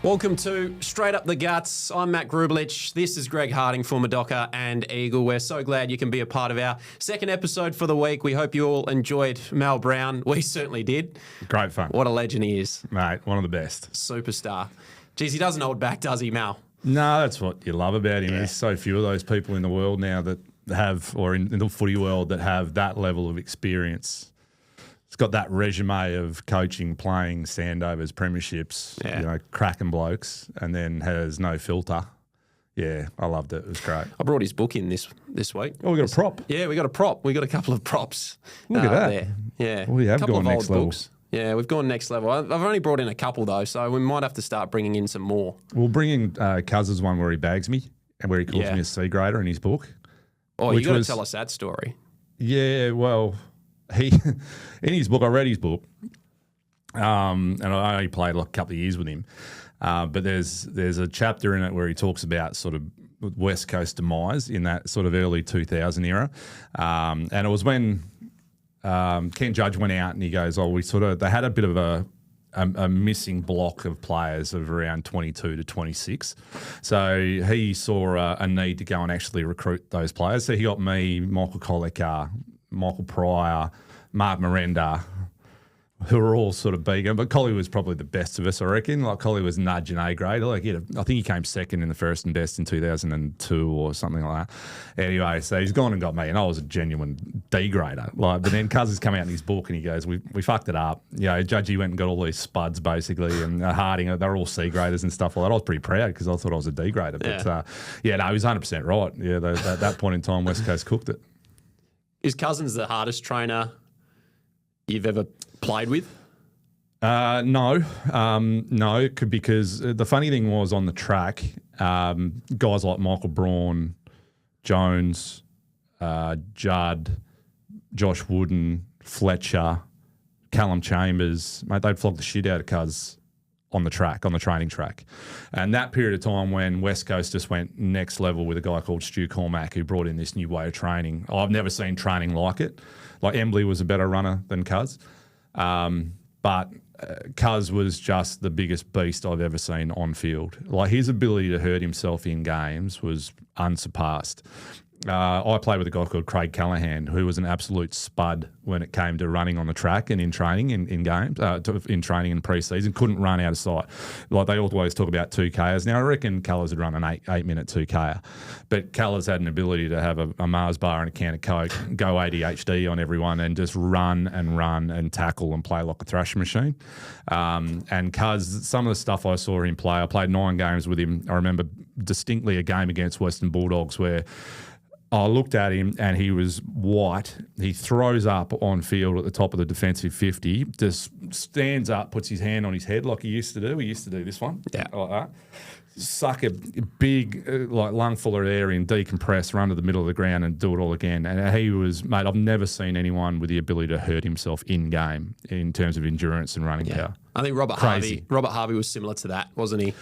Welcome to Straight Up the Guts. I'm Matt Grublich. This is Greg Harding, former Docker and Eagle. We're so glad you can be a part of our second episode for the week. We hope you all enjoyed Mal Brown. We certainly did. Great fun. What a legend he is. Mate, one of the best. Superstar. Geez, he doesn't hold back, does he, Mal? No, that's what you love about him. Yeah. There's so few of those people in the world now that have, or in the footy world, that have that level of experience. It's got that resume of coaching, playing, standovers, premierships, cracking blokes, and then has no filter. Yeah, I loved it. It was great. I brought his book in this week. Oh, we got a prop. Yeah, we got a prop. We got a couple of props. Look at that. There. Yeah. We have couple gone of next old level. books. Yeah, we've gone next level. I've only brought in a couple, though, so we might have to start bringing in some more. We'll bring in Cuz's one where he bags me and where he calls me a C grader in his book. Oh, you got to tell us that story. Yeah, well, he in his book, I read his book, and I only played like a couple of years with him. But there's a chapter in it where he talks about sort of West Coast demise in that sort of early 2000 era, and it was when Ken Judge went out and he goes, they had a bit of a missing block of players of around 22 to 26. So he saw a need to go and actually recruit those players. So he got me, Michael Kolekar, Michael Pryor, Mark Miranda, who were all sort of big. But Collie was probably the best of us, I reckon. Like Collie was nudging A grade. Like I think he came second in the first and best in 2002 or something like that. Anyway, so he's gone and got me, and I was a genuine D grader. But then Cuz has come out in his book and he goes, "We fucked it up." Judgy went and got all these spuds basically, and Harding, they're all C graders and stuff like that. I was pretty proud because I thought I was a D grader. But he was 100% right. Yeah, at that point in time, West Coast cooked it. Is Cousins the hardest trainer you've ever played with? No, because the funny thing was on the track, guys like Michael Braun, Jones, Judd, Josh Wooden, Fletcher, Callum Chambers, mate, they'd flog the shit out of Cuz on the track, on the training track. And that period of time when West Coast just went next level with a guy called Stu Cormack who brought in this new way of training. I've never seen training like it. Like Embley was a better runner than Cuz. But Cuz was just the biggest beast I've ever seen on field. Like his ability to hurt himself in games was unsurpassed. I played with a guy called Craig Callahan, who was an absolute spud when it came to running on the track and in training in games, in training in pre-season. Couldn't run out of sight. Like they always talk about 2Ks. Now I reckon Callers would run an 8-minute 2K, but Callers had an ability to have a Mars bar and a can of Coke, go ADHD on everyone, and just run and tackle and play like a thrashing machine. And Cuz, some of the stuff I saw him play, I played 9 games with him. I remember distinctly a game against Western Bulldogs where I looked at him and he was white. He throws up on field at the top of the defensive 50, just stands up, puts his hand on his head like he used to do. He used to do this one, like that. Suck a big lung full of air in, decompress, run to the middle of the ground and do it all again. And he was, mate, I've never seen anyone with the ability to hurt himself in game in terms of endurance and running power. I think Robert Harvey was similar to that, wasn't he?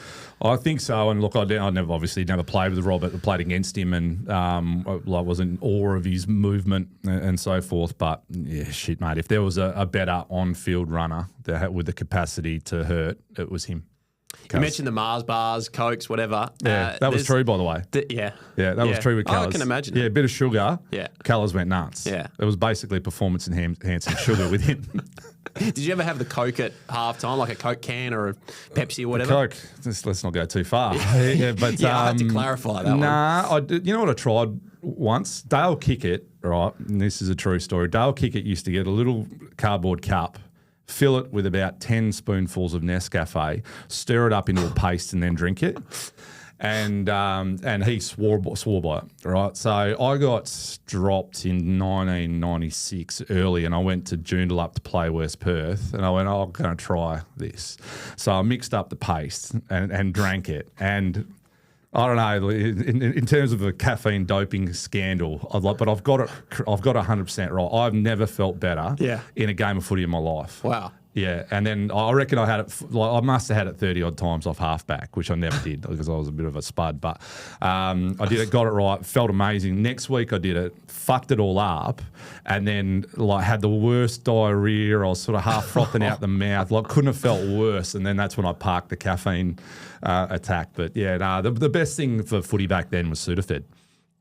I think so. And look, I never played with Robert. I played against him and was in awe of his movement and so forth. But yeah, shit, mate, if there was a better on-field runner with the capacity to hurt, it was him. You mentioned the Mars bars, Cokes, whatever. Yeah, that was true, by the way. That was true with Callers. I can imagine. Yeah, a bit of sugar. Yeah. Callers went nuts. Yeah. It was basically performance enhancing sugar with him. Did you ever have the Coke at halftime, like a Coke can or a Pepsi or whatever? Coke. Let's not go too far. But I had to clarify that one. Nah, you know what I tried once? Dale Kickett, right, and this is a true story. Dale Kickett used to get a little cardboard cup, fill it with about 10 spoonfuls of Nescafe, stir it up into a paste and then drink it. And he swore by it, right? So I got dropped in 1996 early and I went to Joondalup to play West Perth and I went, I'm going to try this. So I mixed up the paste and drank it. And I don't know, in terms of a caffeine doping scandal, but I've got it 100% right. I've never felt better in a game of footy in my life. Wow. Yeah, and then I reckon I had it. I must have had it 30 odd times off halfback, which I never did because I was a bit of a spud. But I did it, got it right, felt amazing. Next week I did it, fucked it all up, and then had the worst diarrhea. I was sort of half frothing out the mouth. Couldn't have felt worse. And then that's when I parked the caffeine attack. But yeah, the best thing for footy back then was Sudafed.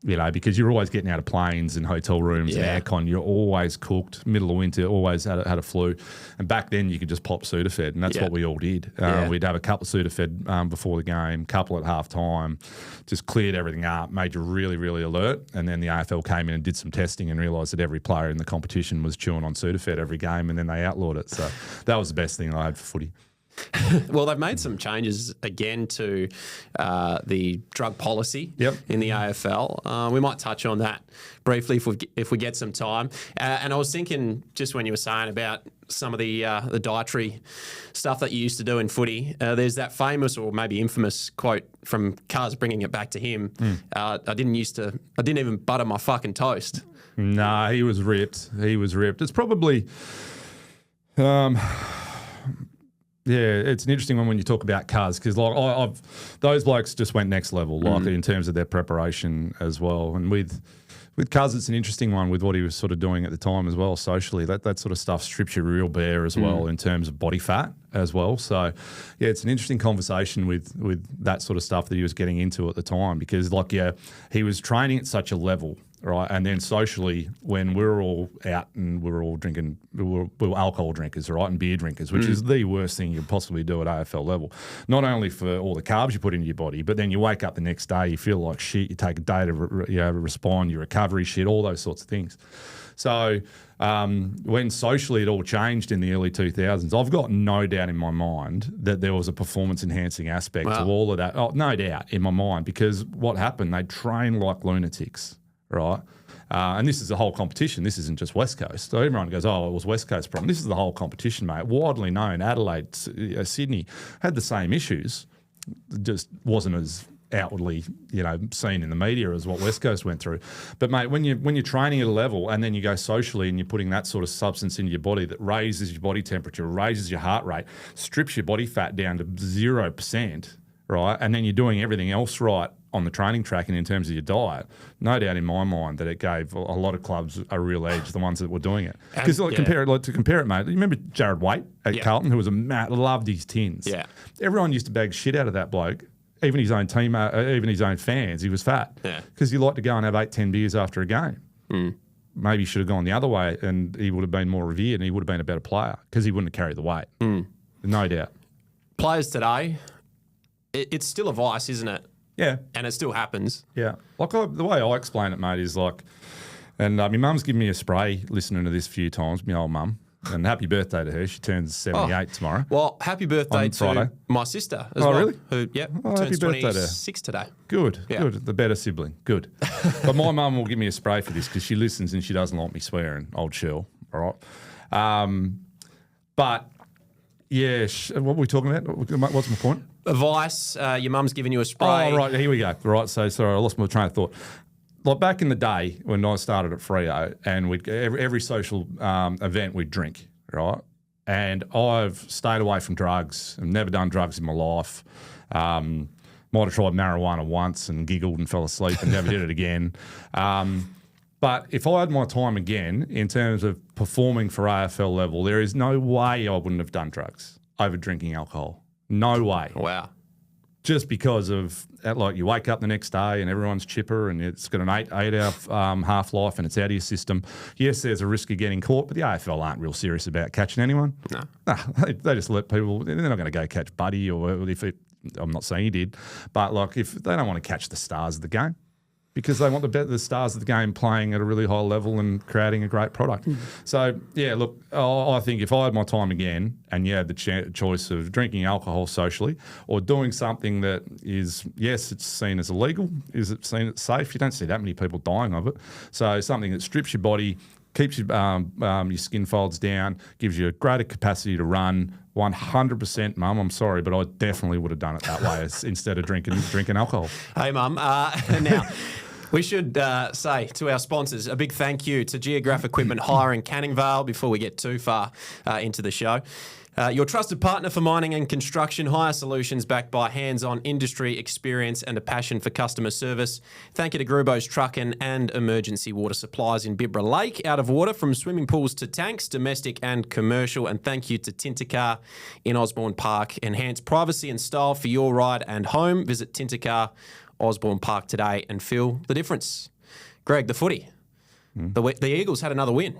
Because you're always getting out of planes and hotel rooms and aircon. You're always cooked. Middle of winter, always had a flu. And back then, you could just pop Sudafed, and that's what we all did. We'd have a couple of Sudafed before the game, couple at half time, just cleared everything up, made you really, really alert. And then the AFL came in and did some testing and realised that every player in the competition was chewing on Sudafed every game, and then they outlawed it. So that was the best thing I had for footy. Well, they've made some changes again to the drug policy in the AFL. We might touch on that briefly if we get some time. And I was thinking, just when you were saying about some of the dietary stuff that you used to do in footy, there's that famous or maybe infamous quote from Cuz, bringing it back to him. I didn't even butter my fucking toast. Nah, he was ripped. It's probably... Yeah, it's an interesting one when you talk about Cuz, because those blokes just went next level, in terms of their preparation as well. And with Cuz, it's an interesting one with what he was sort of doing at the time as well, socially. That sort of stuff strips you real bare as well in terms of body fat as well. So, yeah, it's an interesting conversation with that sort of stuff that he was getting into at the time, because he was training at such a level. Right, and then socially, when we were all out and we were all drinking, we were alcohol drinkers, right, and beer drinkers, which is the worst thing you could possibly do at AFL level. Not only for all the carbs you put into your body, but then you wake up the next day, you feel like shit, you take a day to respond, your recovery shit, all those sorts of things. So when socially it all changed in the early 2000s, I've got no doubt in my mind that there was a performance-enhancing aspect to all of that. Oh, no doubt in my mind, because what happened, they train like lunatics. Right, and this is the whole competition. This isn't just West Coast. So everyone goes, "Oh, it was West Coast problem." This is the whole competition, mate. Widely known. Adelaide, Sydney had the same issues. It just wasn't as outwardly, seen in the media as what West Coast went through. But mate, when you're training at a level and then you go socially and you're putting that sort of substance into your body that raises your body temperature, raises your heart rate, strips your body fat down to 0%, right, and then you're doing everything else right on the training track and in terms of your diet, no doubt in my mind that it gave a lot of clubs a real edge, the ones that were doing it. Because to compare it, mate, you remember Jared Waite at Carlton, who was loved his tins. Yeah. Everyone used to bag shit out of that bloke, even his own team, even his own fans. He was fat. Yeah. Because he liked to go and have 8-10 beers after a game. Maybe he should have gone the other way and he would have been more revered and he would have been a better player because he wouldn't have carried the weight. No doubt. Players today, it's still a vice, isn't it? Yeah. And it still happens. Yeah. The way I explain it, mate, is and my mum's given me a spray listening to this a few times, my old mum. And happy birthday to her. She turns 78 tomorrow. Well, happy birthday to Friday. My sister as well. Oh, really? Who, turns 26 today. Good. The better sibling. Good. But my mum will give me a spray for this because she listens and she doesn't like me swearing, old shell. All right. But, yeah, what were we talking about? What's my point? Advice, your mum's giving you a spray. Oh, right, here we go. Right, so sorry, I lost my train of thought. Back in the day when I started at Freo and every social event we'd drink, right? And I've stayed away from drugs. I've never done drugs in my life. Might have tried marijuana once and giggled and fell asleep and never did it again. But if I had my time again in terms of performing for AFL level, there is no way I wouldn't have done drugs over drinking alcohol. No way. Wow. Just because of, you wake up the next day and everyone's chipper and it's got an 8-hour half-life and it's out of your system. Yes, there's a risk of getting caught, but the AFL aren't real serious about catching anyone. No. They just let people, they're not going to go catch Buddy I'm not saying he did, but if they don't want to catch the stars of the game, because they want the stars of the game playing at a really high level and creating a great product. So, yeah, look, I think if I had my time again and you had the choice of drinking alcohol socially or doing something that is, yes, it's seen as illegal, is it seen as safe? You don't see that many people dying of it. So something that strips your body, keeps your skin folds down, gives you a greater capacity to run, 100%, Mum, I'm sorry, but I definitely would have done it that way instead of drinking alcohol. Hey, Mum. Now, we should say to our sponsors a big thank you to Geograph Equipment Hire in Canning Vale before we get too far into the show. Your trusted partner for mining and construction hire solutions backed by hands-on industry experience and a passion for customer service. Thank you to Grubo's Truckin' and Emergency Water Supplies in Biibra Lake. Out of water from swimming pools to tanks, domestic and commercial. And thank you to Tintacar in Osborne Park. Enhance privacy and style for your ride and home. Visit Tintacar Osborne Park today and feel the difference. Greg, the footy. The Eagles had another win.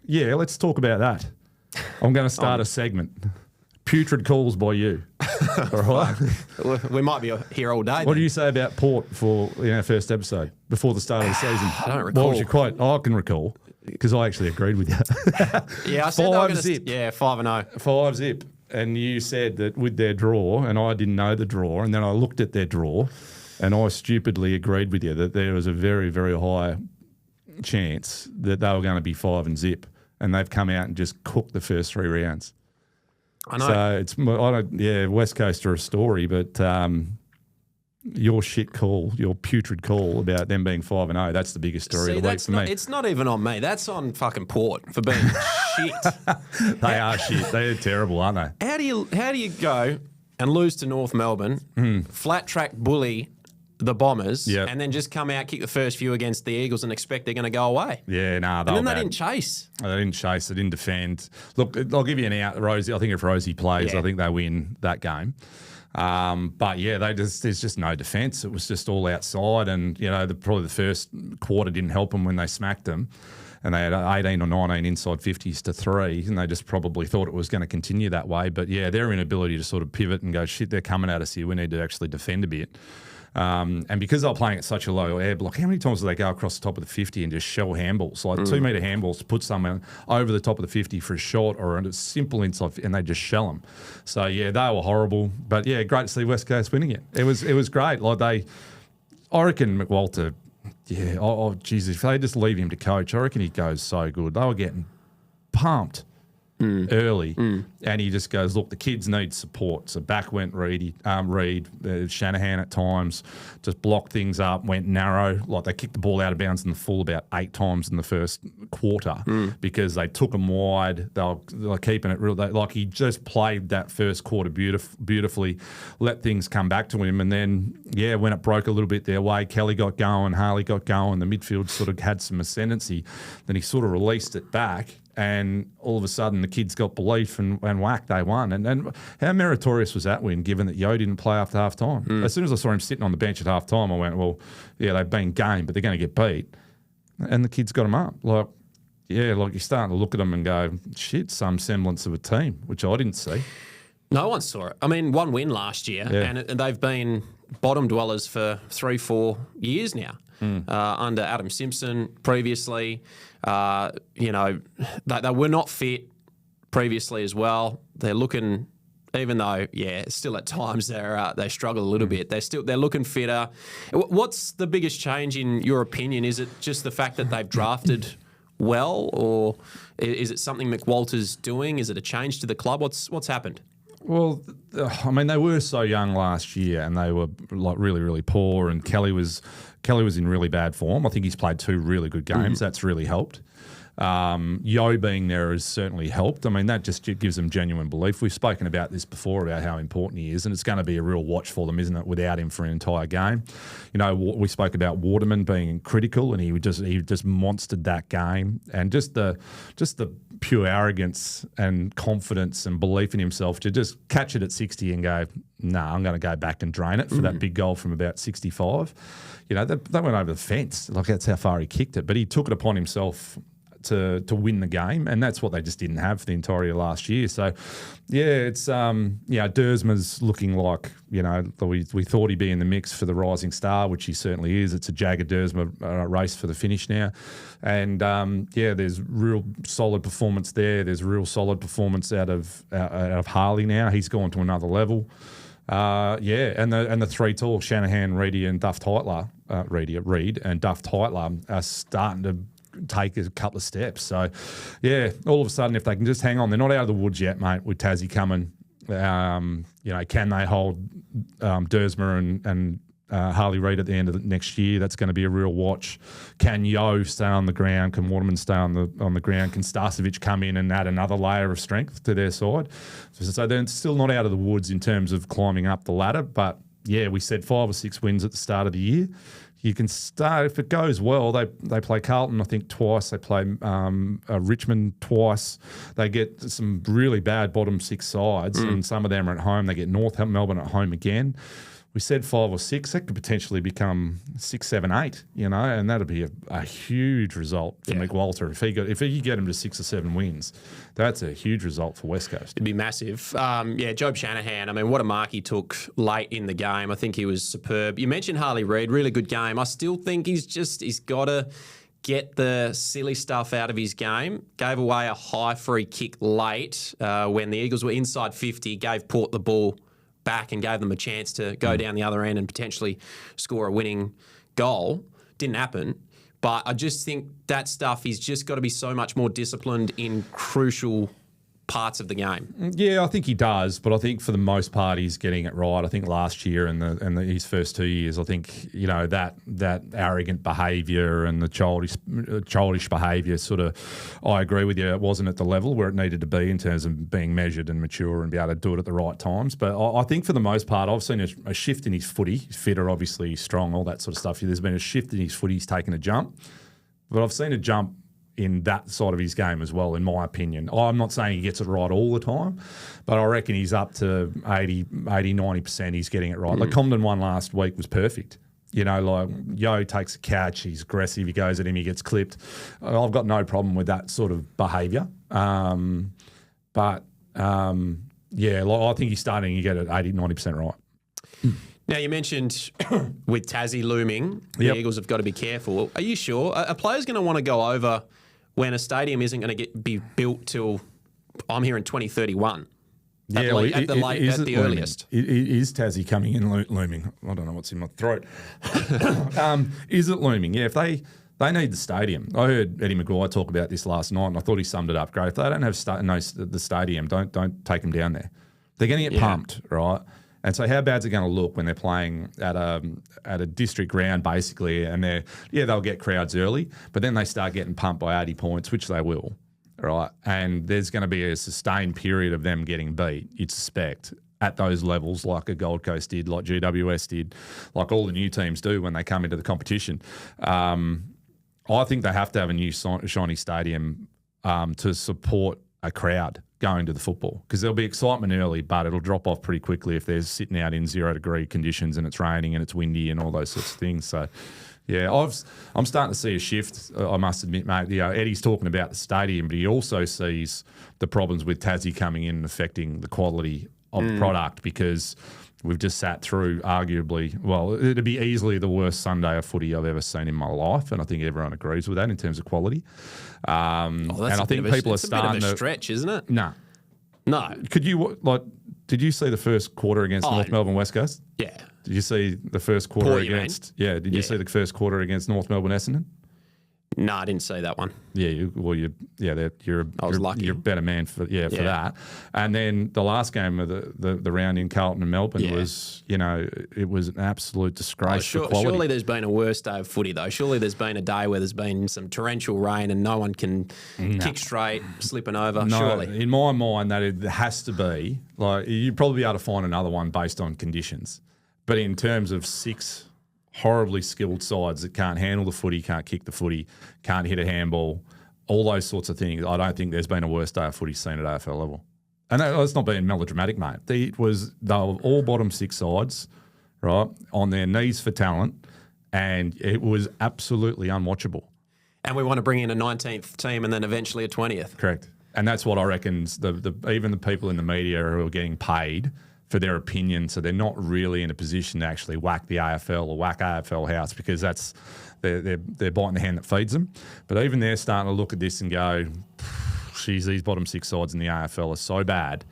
Yeah, let's talk about that. I'm going to start a segment. Putrid calls by you. All right. We might be here all day. What do you say about Port for our first episode before the start of the season? I don't recall. What was your quote? I can recall because I actually agreed with you. Yeah, I said 5-0. Yeah, 5-0. 5-0. And you said that with their draw, and I didn't know the draw, and then I looked at their draw, and I stupidly agreed with you that there was a very, very high chance that they were going to be 5-0. And they've come out and just cooked the first 3 rounds. I know. So it's West Coast are a story, but your shit call, your putrid call about them being 5-0, that's the biggest story of the week for me. It's not even on me. That's on fucking Port for being shit. They are shit. They're terrible, aren't they? How do you go and lose to North Melbourne, flat track bully the Bombers, and then just come out, kick the first few against the Eagles and expect they're going to go away? Yeah, no. And then they didn't chase. They didn't chase. They didn't defend. Look, I'll give you an out. Rosie, I think if Rosie plays, I think they win that game. But yeah, there's just no defence. It was just all outside, and probably the first quarter didn't help them when they smacked them, and they had 18 or 19 inside 50s to 3, and they just probably thought it was going to continue that way. But yeah, their inability to sort of pivot and go, shit, they're coming at us here. We need to actually defend a bit. And because they're playing at such a low air block, how many times do they go across the top of the 50 and just shell handballs, like 2 metre handballs to put someone over the top of the 50 for a shot or a simple inside, and they just shell them. So yeah, they were horrible. But yeah, great to see West Coast winning it. It was great. I reckon McWalter, Jesus, if they just leave him to coach, I reckon he goes so good. They were getting pumped early, and he just goes, look, the kids need support. So back went Reed, Shanahan at times, just blocked things up, went narrow. Like they kicked the ball out of bounds in the full about 8 times in the first quarter because they took them wide. They were keeping it real. Like he just played that first quarter beautifully, let things come back to him. And then, when it broke a little bit their way, Kelly got going, Harley got going, the midfield sort of had some ascendancy. Then he sort of released it back. And all of a sudden, the kids got belief and whack, they won. And how meritorious was that win, given that Yo didn't play after half time? As soon as I saw him sitting on the bench at half time, I went, well, yeah, they've been game, but they're going to get beat. And the kids got them up. Like you're starting to look at them and go, shit, some semblance of a team, which I didn't see. No one saw it. I mean, one win last year, and they've been bottom dwellers for 3-4 years now. Under Adam Simpson previously. They were not fit previously as well. They're looking, even though, still at times they struggle a little bit. They're looking fitter. What's the biggest change in your opinion? Is it just the fact that they've drafted well, or is it something McWalter's doing? Is it a change to the club? What's happened? Well, I mean, they were so young last year, and they were like really, really poor. And Kelly was in really bad form. I think he's played 2 really good games. That's really helped. Yo being there has certainly helped. I mean, that just gives them genuine belief. We've spoken about this before about how important he is, and it's going to be a real watch for them, isn't it, without him for an entire game? We spoke about Waterman being critical, and he just monstered that game, and just the pure arrogance and confidence and belief in himself to just catch it at 60 and go, I'm going to go back and drain it for that big goal from about 65. They went over the fence. Like, that's how far he kicked it. But he took it upon himself to win the game, and that's what they just didn't have for the entirety of last year. So, it's Dersma's looking like, we thought he'd be in the mix for the rising star, which he certainly is. It's a Jagger Dersma race for the finish now, and there's real solid performance there. There's real solid performance out of Harley now. He's gone to another level. And the 3 tall, Shanahan, Reedy, and Duff Tytler, Reed and Duff Tytler are starting to take a couple of steps. So, all of a sudden, if they can just hang on, they're not out of the woods yet, mate, with Tassie coming. Can they hold Dersma and Harley Reid at the end of next year. That's going to be a real watch. Can Yo stay on the ground? Can Waterman stay on the ground? Can Starcevic come in and add another layer of strength to their side? So they're still not out of the woods in terms of climbing up the ladder. But, yeah, we said 5 or 6 wins at the start of the year. You can start, if it goes well, they play Carlton, I think, twice. They play Richmond twice. They get some really bad bottom 6 sides, and some of them are at home. They get North Melbourne at home again. We said 5 or 6. That could potentially become 6, 7, 8, and that'd be a huge result for Mick Walter. If he get him to 6 or 7 wins, that's a huge result for West Coast. It'd be massive. Job Shanahan, I mean, what a mark he took late in the game. I think he was superb. You mentioned Harley Reid, really good game. I still think he's got to get the silly stuff out of his game. Gave away a high free kick late when the Eagles were inside 50, gave Port the ball back and gave them a chance to go down the other end and potentially score a winning goal. Didn't happen. But I just think that stuff, he's just got to be so much more disciplined in crucial parts of the game. Yeah, I think he does, but I think for the most part he's getting it right. I think last year and his first 2 years, I think that arrogant behaviour and the childish behaviour I agree with you. It wasn't at the level where it needed to be in terms of being measured and mature and be able to do it at the right times. But I think for the most part, I've seen a shift in his footy. He's fitter, obviously, he's strong, all that sort of stuff. There's been a shift in his footy. He's taken a jump, but I've seen a jump in that side of his game as well, in my opinion. I'm not saying he gets it right all the time, but I reckon he's up to 80, 90%. He's getting it right. Like Comden one last week was perfect. Yo takes a catch, he's aggressive, he goes at him, he gets clipped. I've got no problem with that sort of behaviour. I think he's starting to get it 80, 90% right. Now, you mentioned with Tassie looming, the Eagles have got to be careful. Are you sure? A player's going to want to go over when a stadium isn't going to be built till, I'm hearing 2031. At the earliest. Is Tassie coming in looming? I don't know what's in my throat. Is it looming? Yeah, if they need the stadium. I heard Eddie Maguire talk about this last night, and I thought he summed it up great. If they don't have the stadium, don't take them down there. They're going to get pumped, right? And so how bad's it going to look when they're playing at a district ground, basically, and they'll get crowds early, but then they start getting pumped by 80 points, which they will, right? And there's going to be a sustained period of them getting beat, you'd suspect, at those levels, like a Gold Coast did, like GWS did, like all the new teams do when they come into the competition. I think they have to have a new shiny stadium to support a crowd going to the football, because there'll be excitement early, but it'll drop off pretty quickly if they're sitting out in 0 degree conditions and it's raining and it's windy and all those sorts of things. So, yeah, I'm starting to see a shift, I must admit, mate. Eddie's talking about the stadium, but he also sees the problems with Tassie coming in and affecting the quality of the product, because we've just sat through it'd be easily the worst Sunday of footy I've ever seen in my life, and I think everyone agrees with that in terms of quality. And I think people are starting to... It's a bit of a stretch, isn't it? No. Did you see the first quarter against North Melbourne West Coast? Yeah. Did you see the first quarter against... Yeah, did you see the first quarter against North Melbourne Essendon? No, I didn't see that one. Yeah, you're lucky. You're a better man for that. And then the last game of the round in Carlton and Melbourne was, it was an absolute disgrace for quality. Surely there's been a worse day of footy though. Surely there's been a day where there's been some torrential rain and no one can kick straight, slipping over. No, surely. In my mind, that it has to be like you'd probably be able to find another one based on conditions, but in terms of 6 horribly skilled sides that can't handle the footy, can't kick the footy, can't hit a handball, all those sorts of things. I don't think there's been a worse day of footy seen at AFL level. And that's not being melodramatic, mate. They were all bottom 6 sides, right, on their knees for talent, and it was absolutely unwatchable. And we want to bring in a 19th team and then eventually a 20th. Correct. And that's what I reckon even the people in the media who are getting paid for their opinion, so they're not really in a position to actually whack the AFL or whack AFL house, because that's they're biting the hand that feeds them. But even they're starting to look at this and go, geez, these bottom 6 sides in the AFL are so bad.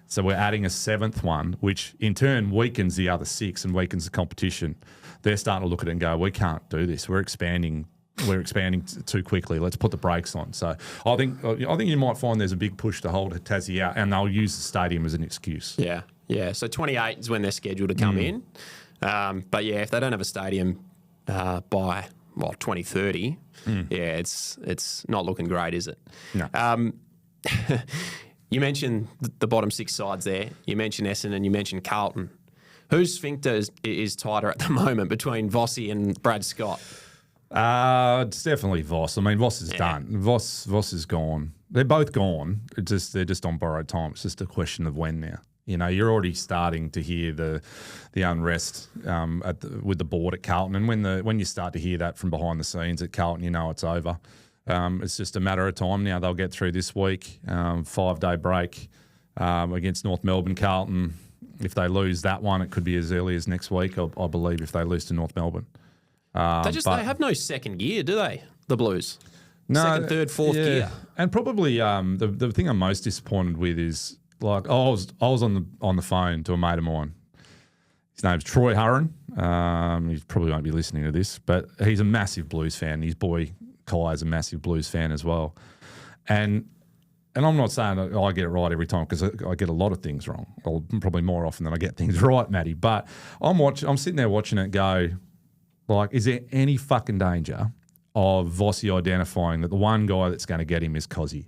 So we're adding a 7th one, which in turn weakens the other 6 and weakens the competition. They're starting to look at it and go, we can't do this. We're expanding too quickly. Let's put the brakes on. So I think you might find there's a big push to hold Tassie out, and they'll use the stadium as an excuse. Yeah. So 28 is when they're scheduled to come in. But yeah, if they don't have a stadium by 2030, yeah, it's not looking great, is it? No. You mentioned the bottom 6 sides there. You mentioned Essendon, you mentioned Carlton. Whose sphincter is tighter at the moment between Vossi and Brad Scott? It's definitely Voss. I mean, Voss is done. Voss is gone. They're both gone. They're just on borrowed time. It's just a question of when now. You know, you're already starting to hear the unrest with the board at Carlton, and when you start to hear that from behind the scenes at Carlton, you know it's over. It's just a matter of time now. They'll get through this week, 5-day break against North Melbourne. Carlton, if they lose that one, it could be as early as next week, I believe, if they lose to North Melbourne. They have no second gear, do they, the Blues? No, second, third, fourth gear. And probably the thing I'm most disappointed with is, like, I was on the phone to a mate of mine. His name's Troy Hurren. He probably won't be listening to this, but he's a massive Blues fan. His boy Kai is a massive Blues fan as well. And I'm not saying I get it right every time, because I get a lot of things wrong. Well, probably more often than I get things right, Matty. But I'm sitting there watching it go, like, is there any fucking danger of Vossi identifying that the one guy that's going to get him is Cozzy?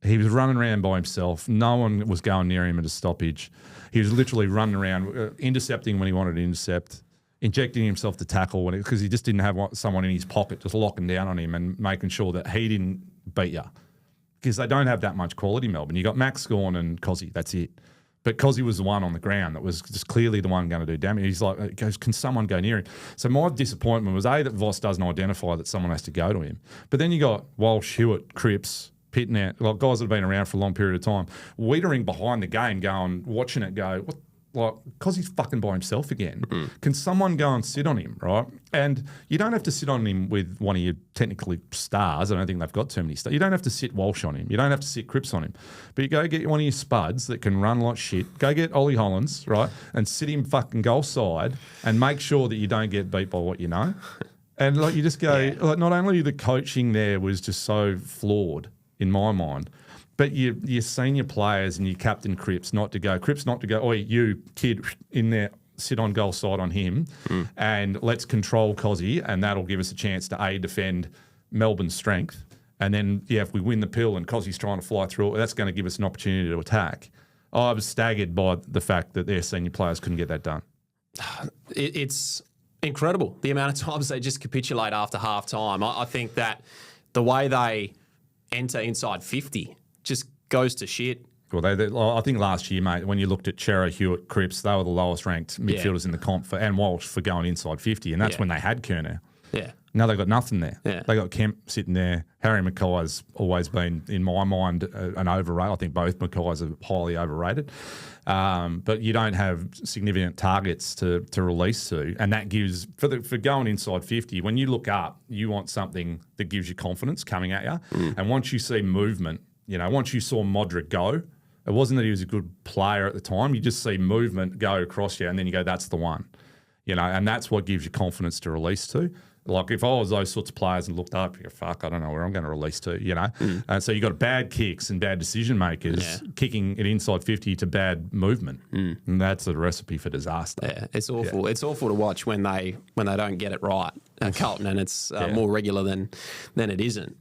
He was running around by himself. No one was going near him at a stoppage. He was literally running around, intercepting when he wanted to intercept, injecting himself to tackle because he just didn't have someone in his pocket just locking down on him and making sure that he didn't beat you. Because they don't have that much quality, Melbourne. You got Max Gawn and Cozzy, that's it. But Cozzy was the one on the ground that was just clearly the one going to do damage. He's like, can someone go near him? So my disappointment was, that Voss doesn't identify that someone has to go to him. But then you got Walsh, Hewitt, Cripps, Pitnet, like guys that have been around for a long period of time, wiedering behind the game, watching it go, what? Like, because he's fucking by himself again. Can someone go and sit on him, right? And you don't have to sit on him with one of your technically stars. I don't think they've got too many stars. You don't have to sit Walsh on him. You don't have to sit Cripps on him. But you go get one of your spuds that can run like shit. Go get Ollie Hollands, right? And sit him fucking goal side and make sure that you don't get beat by what you know. And like, you just go, like, not only the coaching there was just so flawed in my mind, but your senior players and your captain Cripps not to go, oi, you kid in there, sit on goal side on him, and let's control Cozzy, and that'll give us a chance to defend Melbourne's strength. And then, if we win the pill and Cozzy's trying to fly through it, that's going to give us an opportunity to attack. I was staggered by the fact that their senior players couldn't get that done. It's incredible the amount of times they just capitulate after half time. I think that the way they enter inside 50 just goes to shit. Well, I think last year, mate, when you looked at Chera, Hewitt, Cripps, they were the lowest ranked midfielders in the comp and Walsh for going inside 50, and that's when they had Kerner. Yeah. Now they've got nothing there. Yeah. They got Kemp sitting there. Harry Mackay's always been, in my mind, an overrated. I think both Mackays are highly overrated. But you don't have significant targets to release to, and that gives for going inside 50. When you look up, you want something that gives you confidence coming at you, and once you see movement. You know, once you saw Modric go, it wasn't that he was a good player at the time. You just see movement go across you, and then you go, that's the one. You know, and that's what gives you confidence to release to. Like, if I was those sorts of players and looked up, you go, fuck, I don't know where I'm going to release to, you know. And so you got bad kicks and bad decision makers kicking it inside 50 to bad movement. And that's a recipe for disaster. Yeah, it's awful. Yeah. It's awful to watch when they don't get it right at Carlton, and it's more regular than it isn't.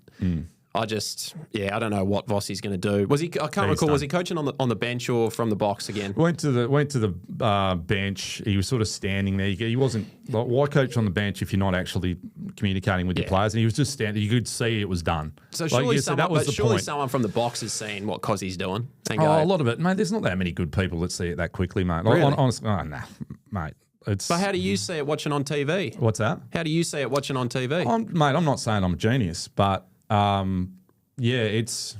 I don't know what Vossi's going to do. I can't recall. Was he coaching on the bench or from the box again? Went to the bench. He was sort of standing there. He wasn't. Like, why coach on the bench if you're not actually communicating with your players? And he was just standing. You could see it was done. So surely, someone from the box is seeing what Cozzy's doing. And a lot of it, mate. There's not that many good people that see it that quickly, mate. Really? Honestly, nah, mate. But how do you see it watching on TV? What's that? How do you see it watching on TV? Mate, I'm not saying I'm a genius, but. It's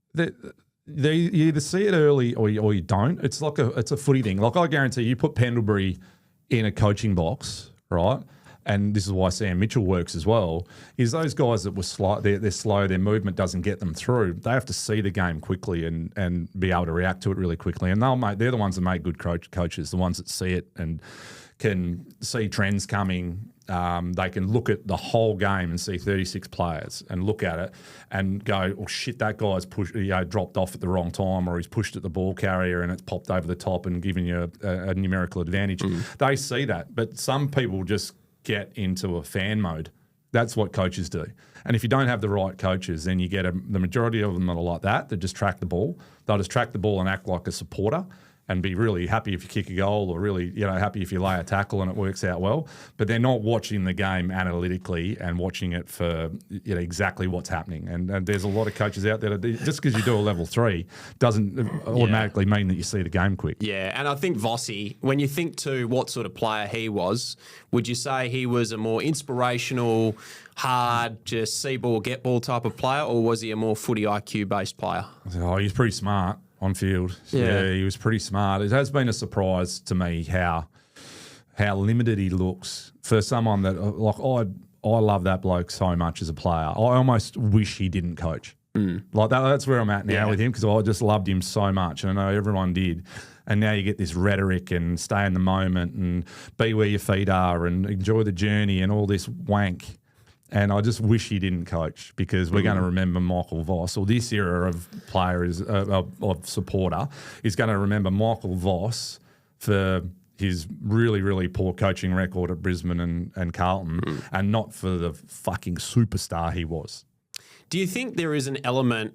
you either see it early or you don't. It's like it's a footy thing. Like, I guarantee you put Pendlebury in a coaching box, right? And this is why Sam Mitchell works as well. Is those guys that were slow, they're slow, their movement doesn't get them through. They have to see the game quickly and be able to react to it really quickly. And they're the ones that make good coaches, the ones that see it and can see trends coming they can look at the whole game and see 36 players and look at it and go, oh shit, that guy's dropped off at the wrong time, or he's pushed at the ball carrier and it's popped over the top and given you a numerical advantage. They see that, but some people just get into a fan mode. That's what coaches do. And if you don't have the right coaches, then you get the majority of them that are like that just track the ball. They'll just track the ball and act like a supporter and be really happy if you kick a goal, or really, happy if you lay a tackle and it works out well. But they're not watching the game analytically and watching it for exactly what's happening. And there's a lot of coaches out there that just because you do a level 3 doesn't automatically mean that you see the game quick. Yeah, and I think Vossi, when you think to what sort of player he was, would you say he was a more inspirational, hard, just see ball, get ball type of player, or was he a more footy IQ based player? Oh, he's pretty smart on field. Yeah, he was pretty smart. It has been a surprise to me how limited he looks for someone that I love that bloke so much as a player. I almost wish he didn't coach. Like that's where I'm at now with him, because I just loved him so much, and I know everyone did. And now you get this rhetoric and stay in the moment and be where your feet are and enjoy the journey and all this wank. And I just wish he didn't coach, because we're going to remember Michael Voss, or this era of player of supporter is going to remember Michael Voss for his really, really poor coaching record at Brisbane and Carlton, and not for the fucking superstar he was. Do you think there is an element,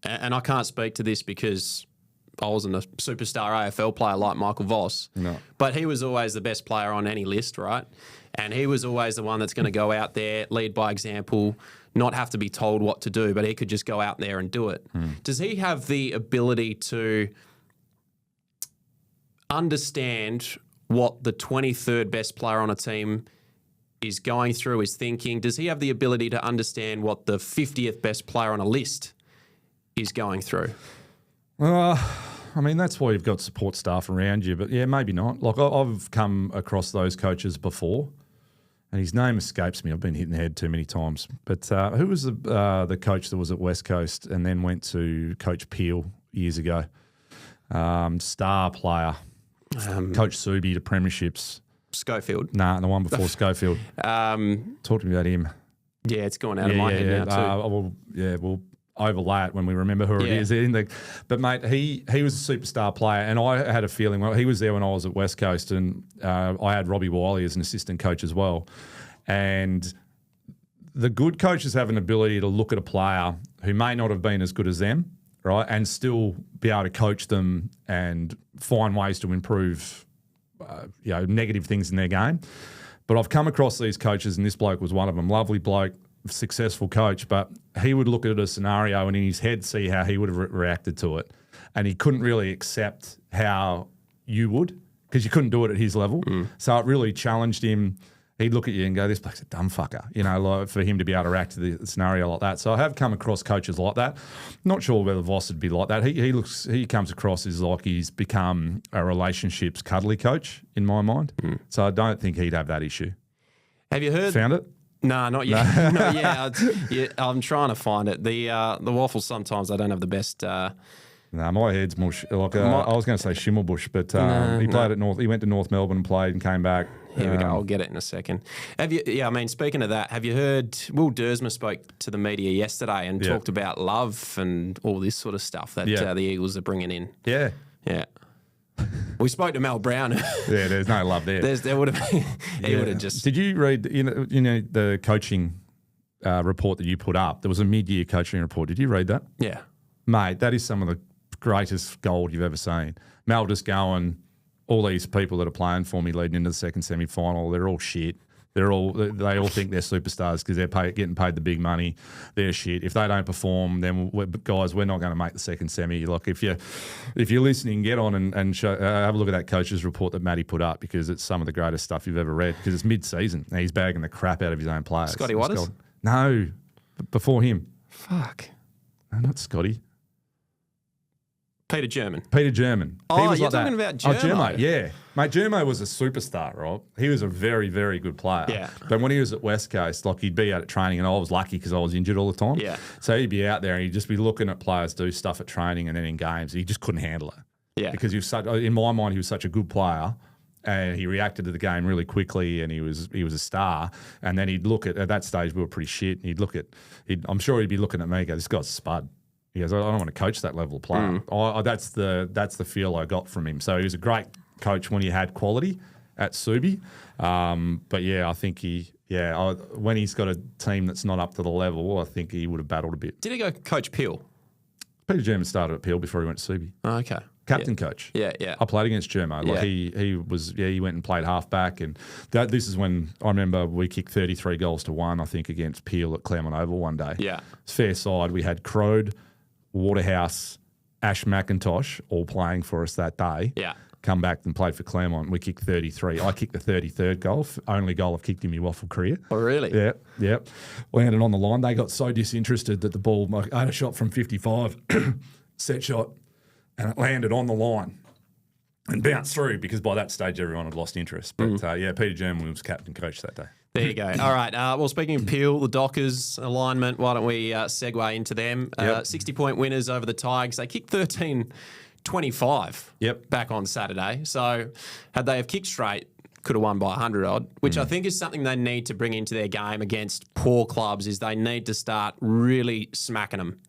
and I can't speak to this because I wasn't a superstar AFL player like Michael Voss, but he was always the best player on any list, right? And he was always the one that's going to go out there, lead by example, not have to be told what to do, but he could just go out there and do it. Does he have the ability to understand what the 23rd best player on a team is going through, is thinking? Does he have the ability to understand what the 50th best player on a list is going through? I mean, that's why you've got support staff around you, but yeah, maybe not. Like I've come across those coaches before, and his name escapes me. I've been hit in the head too many times. But who was the coach that was at West Coast and then went to Coach Peel years ago? Star player. Coach Subi to premierships. Schofield. Nah, the one before Schofield. Talk to me about him. Yeah, it's gone out of my head now too. We'll overlay it when we remember who it is. But mate, he was a superstar player, and I had a feeling, well, he was there when I was at West Coast, and I had Robbie Wiley as an assistant coach as well. And the good coaches have an ability to look at a player who may not have been as good as them, right, and still be able to coach them and find ways to improve negative things in their game. But I've come across these coaches, and this bloke was one of them. Lovely bloke, successful coach, but he would look at a scenario and in his head see how he would have reacted to it, and he couldn't really accept how you would, because you couldn't do it at his level. So it really challenged him. He'd look at you and go, this bloke's a dumb fucker, like for him to be able to react to the scenario like that. So I have come across coaches like that. Not sure whether Voss would be like that. He comes across as like he's become a relationships cuddly coach in my mind. So I don't think he'd have that issue. Have you heard? Found it? No, not yet. Not yet. I'm trying to find it. The WAFL, sometimes I don't have the best. No, my head's mush. I was going to say Schimmelbusch, but he played at North. He went to North Melbourne and played and came back. Here we go. I'll get it in a second. Have you? Yeah, I mean, speaking of that, have you heard? Will Dersma spoke to the media yesterday and talked about love and all this sort of stuff that the Eagles are bringing in. Yeah. We spoke to Mal Brown. Yeah, there's no love there. There would have been. He would have just. Did you read? The coaching report that you put up? There was a mid-year coaching report. Did you read that? Yeah, mate. That is some of the greatest gold you've ever seen. Mal just going, all these people that are playing for me leading into the second semi-final, they're all shit. They all think they're superstars because they're getting paid the big money. They're shit. If they don't perform, then we're not going to make the second semi. Like if you're listening, get on and show, have a look at that coach's report that Matty put up, because it's some of the greatest stuff you've ever read. Because it's mid-season and he's bagging the crap out of his own players. Scotty Waters? No, before him. Fuck. No, not Scotty. Peter German. Oh, you're talking about Germo. Oh, Germo, yeah. Mate, Germo was a superstar, right? He was a very, very good player. Yeah. But when he was at West Coast, like he'd be out at training, and I was lucky because I was injured all the time. Yeah. So he'd be out there and he'd just be looking at players do stuff at training and then in games. He just couldn't handle it. Yeah. Because in my mind, he was such a good player and he reacted to the game really quickly, and he was a star. And then he'd look at that stage we were pretty shit, and I'm sure he'd be looking at me and go, this guy's a spud. He goes, I don't want to coach that level of player. That's the feel I got from him. So he was a great coach when he had quality at Subi. But yeah, I think when he's got a team that's not up to the level, I think he would have battled a bit. Did he go coach Peel? Peter German started at Peel before he went to Subi. Oh, okay. Captain coach. Yeah. I played against Germo. Like he went and played halfback, and this is when I remember we kicked 33-1, I think, against Peel at Claremont Oval one day. Yeah. It's fair side. We had Crode, Waterhouse, Ash McIntosh all playing for us that day. Yeah. Come back and played for Claremont. We kicked 33. I kicked the 33rd goal, only goal I've kicked in my WAFL career. Oh, really? Yeah. Landed on the line. They got so disinterested that the ball, I had a shot from 55, set shot, and it landed on the line and bounced through because by that stage everyone had lost interest. But Peter German was captain coach that day. There you go. All right. Well, speaking of Peel, the Dockers alignment, why don't we segue into them? 60-point winners over the Tigers. They kicked 13-25 back on Saturday. So had they have kicked straight, could have won by 100 odd, which I think is something they need to bring into their game against poor clubs, is they need to start really smacking them.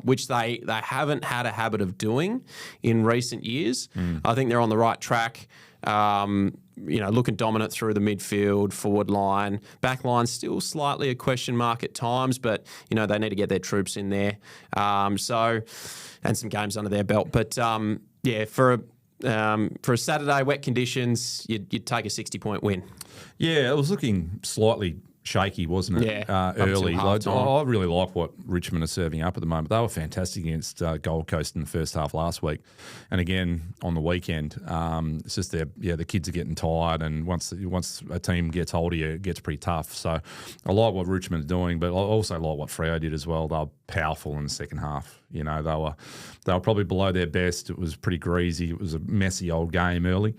Which they haven't had a habit of doing in recent years. I think they're on the right track. Looking dominant through the midfield, forward line, back line still slightly a question mark at times, but they need to get their troops in there. And some games under their belt. But for a Saturday, wet conditions, you'd take a 60-point win. Yeah, it was looking slightly shaky, wasn't it? Yeah, early. I really like what Richmond are serving up at the moment. They were fantastic against Gold Coast in the first half last week, and again on the weekend. It's just the kids are getting tired, and once a team gets hold of you, it gets pretty tough. So I like what Richmond's doing, but I also like what Freo did as well. They were powerful in the second half. They were probably below their best. It was pretty greasy. It was a messy old game early,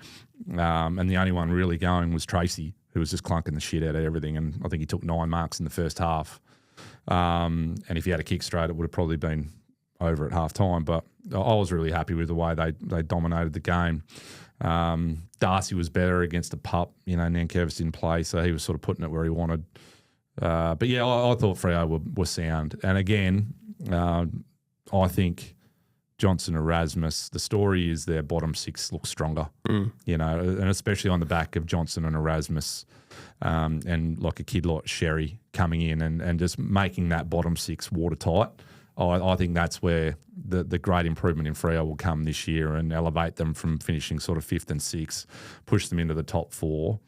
and the only one really going was Tracy, who was just clunking the shit out of everything. And I think he took 9 marks in the first half. And if he had a kick straight, it would have probably been over at half time. But I was really happy with the way they dominated the game. Darcy was better against a pup. Nankervis didn't play, so he was sort of putting it where he wanted. But yeah, I thought Freo were sound. And again, I think Johnson Erasmus, the story is their bottom 6 looks stronger, and especially on the back of Johnson and Erasmus, and like a kid like Sherry coming in and just making that bottom 6 watertight. I think that's where the great improvement in Freo will come this year and elevate them from finishing sort of 5th and 6th, push them into the top 4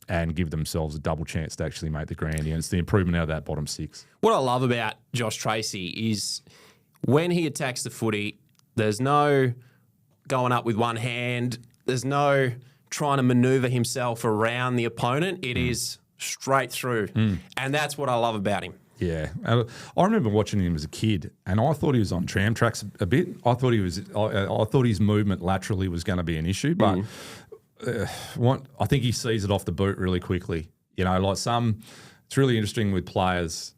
and give themselves a double chance to actually make the grandy. And it's the improvement out of that bottom 6. What I love about Josh Tracy is when he attacks the footy, there's no going up with one hand. There's no trying to manoeuvre himself around the opponent. It is straight through. And that's what I love about him. Yeah. I remember watching him as a kid, and I thought he was on tram tracks a bit. I thought his movement laterally was going to be an issue, but I think he sees it off the boot really quickly. It's really interesting with players.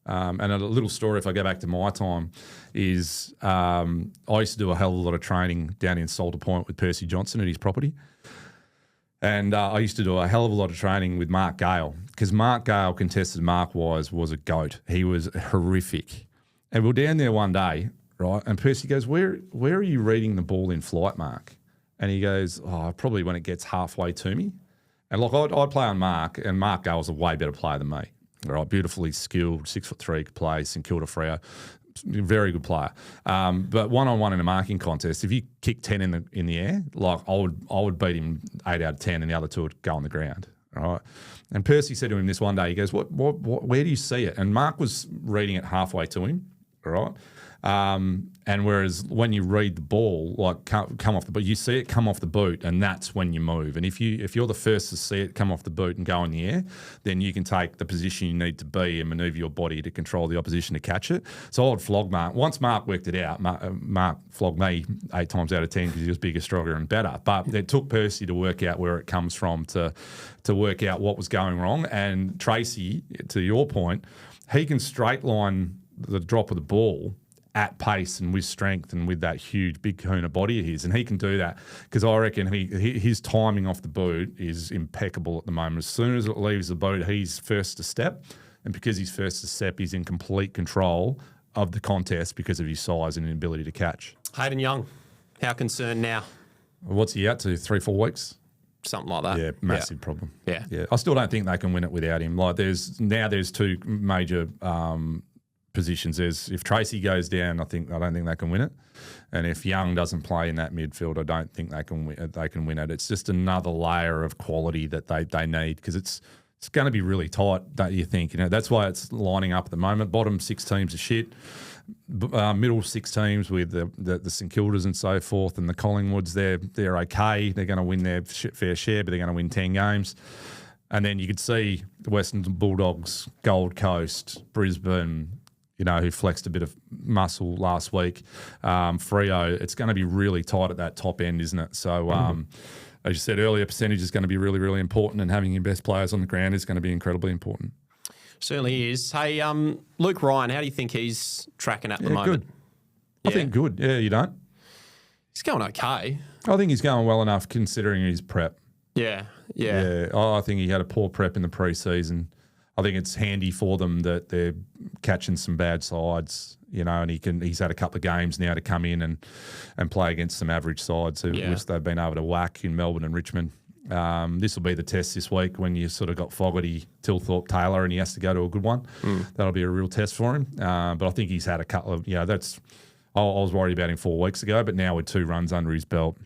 And a little story, if I go back to my time, is I used to do a hell of a lot of training down in Salter Point with Percy Johnson at his property. And I used to do a hell of a lot of training with Mark Gale, because Mark Gale, contested mark-wise, was a goat. He was horrific. And we were down there one day, right, and Percy goes, where are you reading the ball in flight, Mark? And he goes, probably when it gets halfway to me. And I'd play on Mark, and Mark Gale's a way better player than me. All right, beautifully skilled, 6'3", could play St Kilda Freo, very good player. But one-on-one in a marking contest, if you kick 10 in the air, like I would beat him 8 out of 10, and the other 2 would go on the ground. All right. And Percy said to him this one day, he goes, "What? Where do you see it?" And Mark was reading it halfway to him. All right. And whereas when you read the ball, like come off the boot, you see it come off the boot, and that's when you move. And if you're the first to see it come off the boot and go in the air, then you can take the position you need to be and manoeuvre your body to control the opposition to catch it. So I would flog Mark. Once Mark worked it out, Mark flogged me 8 times out of 10 because he was bigger, stronger, and better. But it took Percy to work out where it comes from to work out what was going wrong. And Tracy, to your point, he can straight line the drop of the ball at pace and with strength and with that huge big kahuna body of his, and he can do that because I reckon his timing off the boot is impeccable at the moment. As soon as it leaves the boot, he's first to step, and because he's first to step, he's in complete control of the contest because of his size and ability to catch. Hayden Young, how concerned now? What's he out to? 3-4 weeks? Something like that. Yeah, massive problem. Yeah. I still don't think they can win it without him. Like there's two major positions. There's if Tracy goes down, I don't think they can win it, and if Young doesn't play in that midfield, I don't think they can win it. It's just another layer of quality that they need because it's going to be really tight, don't you think? That's why it's lining up at the moment. Bottom 6 teams are shit. Middle 6 teams with the St Kildas and so forth and the Collingwoods, they're okay. They're going to win their fair share, but they're going to win 10 games. And then you could see the Western Bulldogs, Gold Coast, Brisbane, who flexed a bit of muscle last week. Freo, it's going to be really tight at that top end, isn't it? So, as you said earlier, percentage is going to be really, really important, and having your best players on the ground is going to be incredibly important. Certainly is. Hey, Luke Ryan, how do you think he's tracking at the moment? Good. I think good. Yeah, you don't? He's going okay. I think he's going well enough considering his prep. Yeah. I think he had a poor prep in the preseason. I think it's handy for them that they're catching some bad sides, and he's had a couple of games now to come in and play against some average sides which they've been able to whack in Melbourne and Richmond. This will be the test this week when you sort of got Fogarty, Tilthorpe, Taylor, and he has to go to a good one. That'll be a real test for him. But I think he's had a couple of, I was worried about him 4 weeks ago, but now with 2 runs under his belt,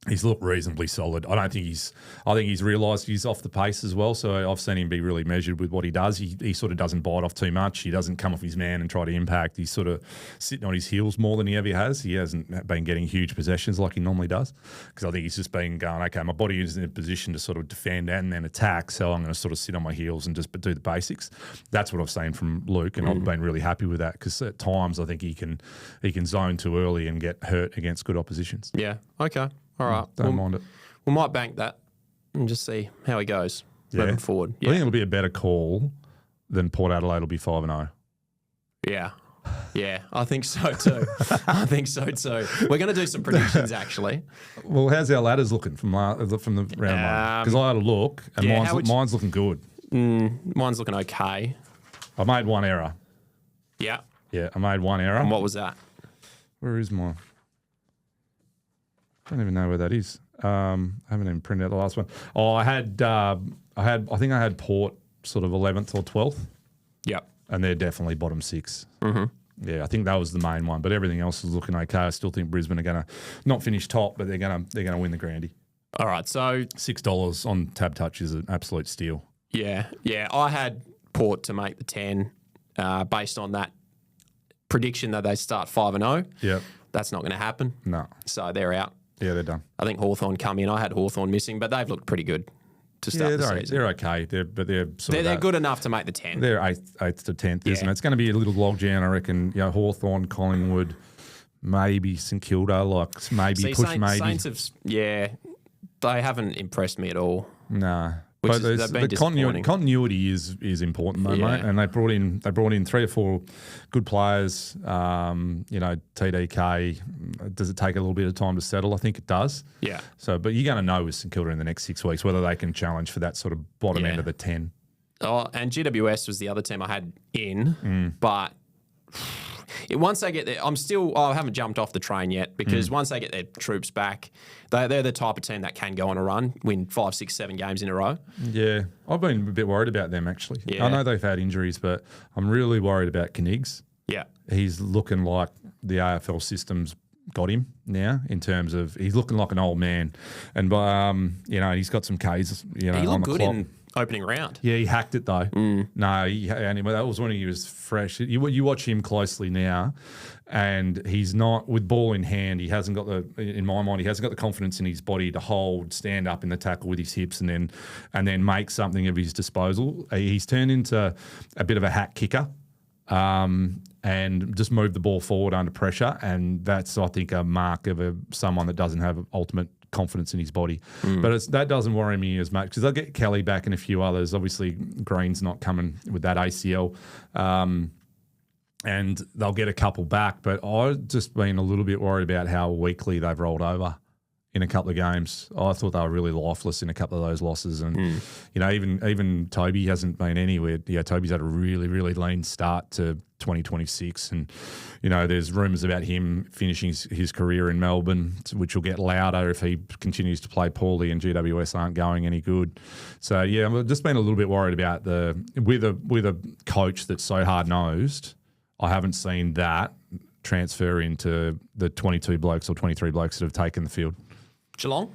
he's looked reasonably solid. I think he's realised he's off the pace as well. So I've seen him be really measured with what he does. He sort of doesn't bite off too much. He doesn't come off his man and try to impact. He's sort of sitting on his heels more than he ever has. He hasn't been getting huge possessions like he normally does because I think he's just been going, okay, my body is in a position to sort of defend and then attack, so I'm going to sort of sit on my heels and just do the basics. That's what I've seen from Luke, and I've been really happy with that because at times I think he can zone too early and get hurt against good oppositions. Yeah, okay. All right. Don't mind it. We might bank that and just see how he goes moving forward. I think it'll be a better call than Port Adelaide will be 5-0. Yeah, I think so too. We're going to do some predictions actually. Well, how's our ladders looking from the round one? Because I had a look and mine's looking good. Mine's looking okay. I made one error. Yeah. Yeah, I made one error. And what was that? Where is mine? I don't even know where that is. I haven't even printed out the last one. Oh, I think I had Port sort of 11th or 12th. Yep. And they're definitely bottom 6. Yeah, I think that was the main one, but everything else is looking okay. I still think Brisbane are going to not finish top, but they're going to win the Grandy. All right, so $6 on Tab Touch is an absolute steal. Yeah. I had Port to make the 10 based on that prediction that they start 5-0. Yep. That's not going to happen. No. So they're out. Yeah, they're done. I think Hawthorn come in. I had Hawthorn missing, but they've looked pretty good to start the season. They're okay. They're good enough to make the 10. They're 8th to 10th, isn't it? It's going to be a little logjam, I reckon. Hawthorn, Collingwood, maybe St Kilda, Saints they haven't impressed me at all. Nah. But the continuity is important, though, mate. And they brought in 3 or 4 good players. TDK. Does it take a little bit of time to settle? I think it does. Yeah. So, but you're going to know with St Kilda in the next 6 weeks whether they can challenge for that sort of bottom end of the 10. Oh, and GWS was the other team I had in, but once they get there, I haven't jumped off the train yet because once they get their troops back, they're the type of team that can go on a run, win 5, 6, 7 games in a row. Yeah, I've been a bit worried about them actually. Yeah. I know they've had injuries, but I'm really worried about Knigs. Yeah. He's looking like the AFL system's got him now in terms of he's looking like an old man. And, he's got some Ks, he looked good in opening round. Yeah, he hacked it though. No, that was when he was fresh. You watch him closely now, and he's not with ball in hand. He hasn't got in my mind, he hasn't got the confidence in his body to stand up in the tackle with his hips, and then make something of his disposal. He's turned into a bit of a hack kicker. And just move the ball forward under pressure, and that's I think a mark of someone that doesn't have ultimate confidence in his body. But that doesn't worry me as much because they'll get Kelly back and a few others. Obviously, Green's not coming with that ACL. and they'll get a couple back. But I've just been a little bit worried about how weakly they've rolled over in a couple of games. I thought they were really lifeless in a couple of those losses. And, even Toby hasn't been anywhere. Yeah, Toby's had a really, really lean start to 2026. And, there's rumours about him finishing his career in Melbourne, which will get louder if he continues to play poorly and GWS aren't going any good. So, yeah, I've just been a little bit worried about with a coach that's so hard-nosed, I haven't seen that transfer into the 22 blokes or 23 blokes that have taken the field. Geelong?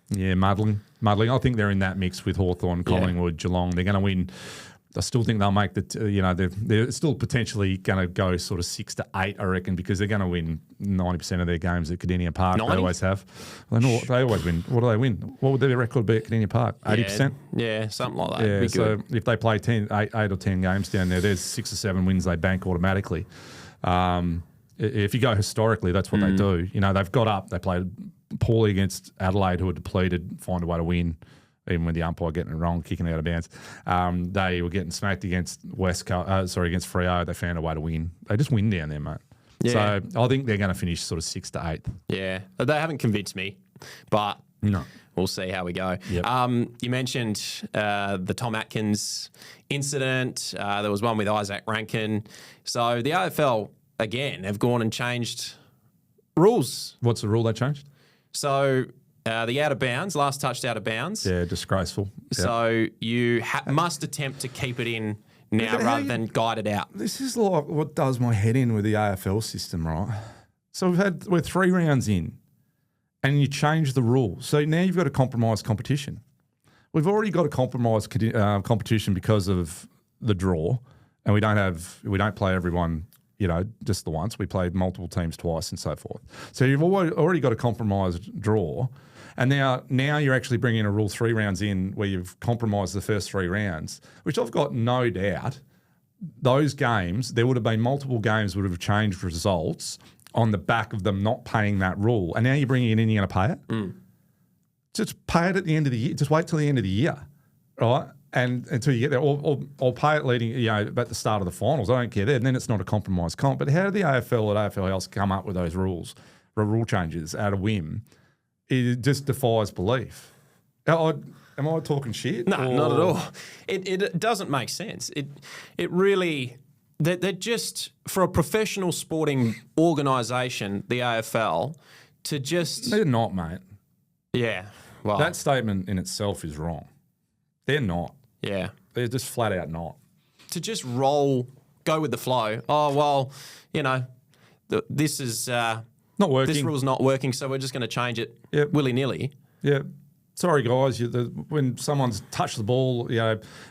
Yeah, muddling. I think they're in that mix with Hawthorn, Collingwood, Geelong. They're going to win. I still think they'll make they're still potentially going to go sort of 6 to 8, I reckon, because they're going to win 90% of their games at Cardinia Park. 90? They always have. They always win. What do they win? What would their record be at Cardinia Park? 80%? Yeah, something like that. Yeah, so if they play 8 or 10 games down there's 6 or 7 wins they bank automatically. If you go historically, that's what they do. They've got up, they played poorly against Adelaide, who were depleted, find a way to win, even with the umpire getting it wrong, kicking out of bounds. They were getting smacked against against Freo. They found a way to win. They just win down there, mate. Yeah. So I think they're going to finish sort of 6 to 8. Yeah, they haven't convinced me, but no, we'll see how we go. Yep. You mentioned the Tom Atkins incident. There was one with Isaac Rankin. So the AFL, again, have gone and changed rules. What's the rule they changed? So the out of bounds, last touched out of bounds. Yeah, disgraceful. So you must attempt to keep it in now rather than guide it out. This is like what does my head in with the AFL system, right? So we're 3 rounds in and you change the rules. So now you've got a compromised competition. We've already got a compromised competition because of the draw, and we don't play everyone just the once. We played multiple teams twice and so forth. So you've already got a compromised draw. And now you're actually bringing a rule 3 rounds in where you've compromised the first 3 rounds, which I've got no doubt those games, there would have been multiple games would have changed results on the back of them not paying that rule. And now you're bringing it in, you're going to pay it? Just pay it at the end of the year. Just wait till the end of the year, right? And until you get there, or pay it leading, at the start of the finals. I don't care there. And then it's not a compromised comp. But how did the AFL or AFL else come up with those rule changes out of whim? It just defies belief. Am I talking shit? No, not at all. It doesn't make sense. It really, they're just, for a professional sporting organisation, the AFL, to just... They're not, mate. Yeah, well... That statement in itself is wrong. They're not. Yeah. They're just flat out not. To just go with the flow. Oh, well, this is... not working. This rule's not working, so we're just going to change it willy-nilly. Yeah. Sorry, guys. When someone's touched the ball,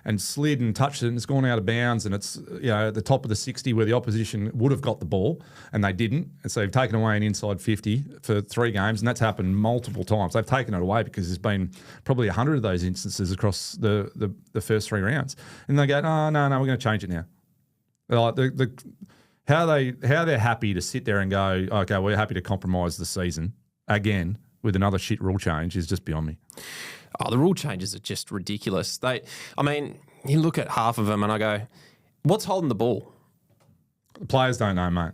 and slid and touched it, and it's gone out of bounds, and it's at the top of the 60 where the opposition would have got the ball, and they didn't, and so they've taken away an inside 50 for 3 games, and that's happened multiple times. They've taken it away because there's been probably 100 of those instances across the first 3 rounds, and they go, no, we're going to change it now. Like how they're happy to sit there and go, okay, we're happy to compromise the season again with another shit rule change is just beyond me. Oh, the rule changes are just ridiculous. You look at half of them and I go, what's holding the ball? The players don't know, mate.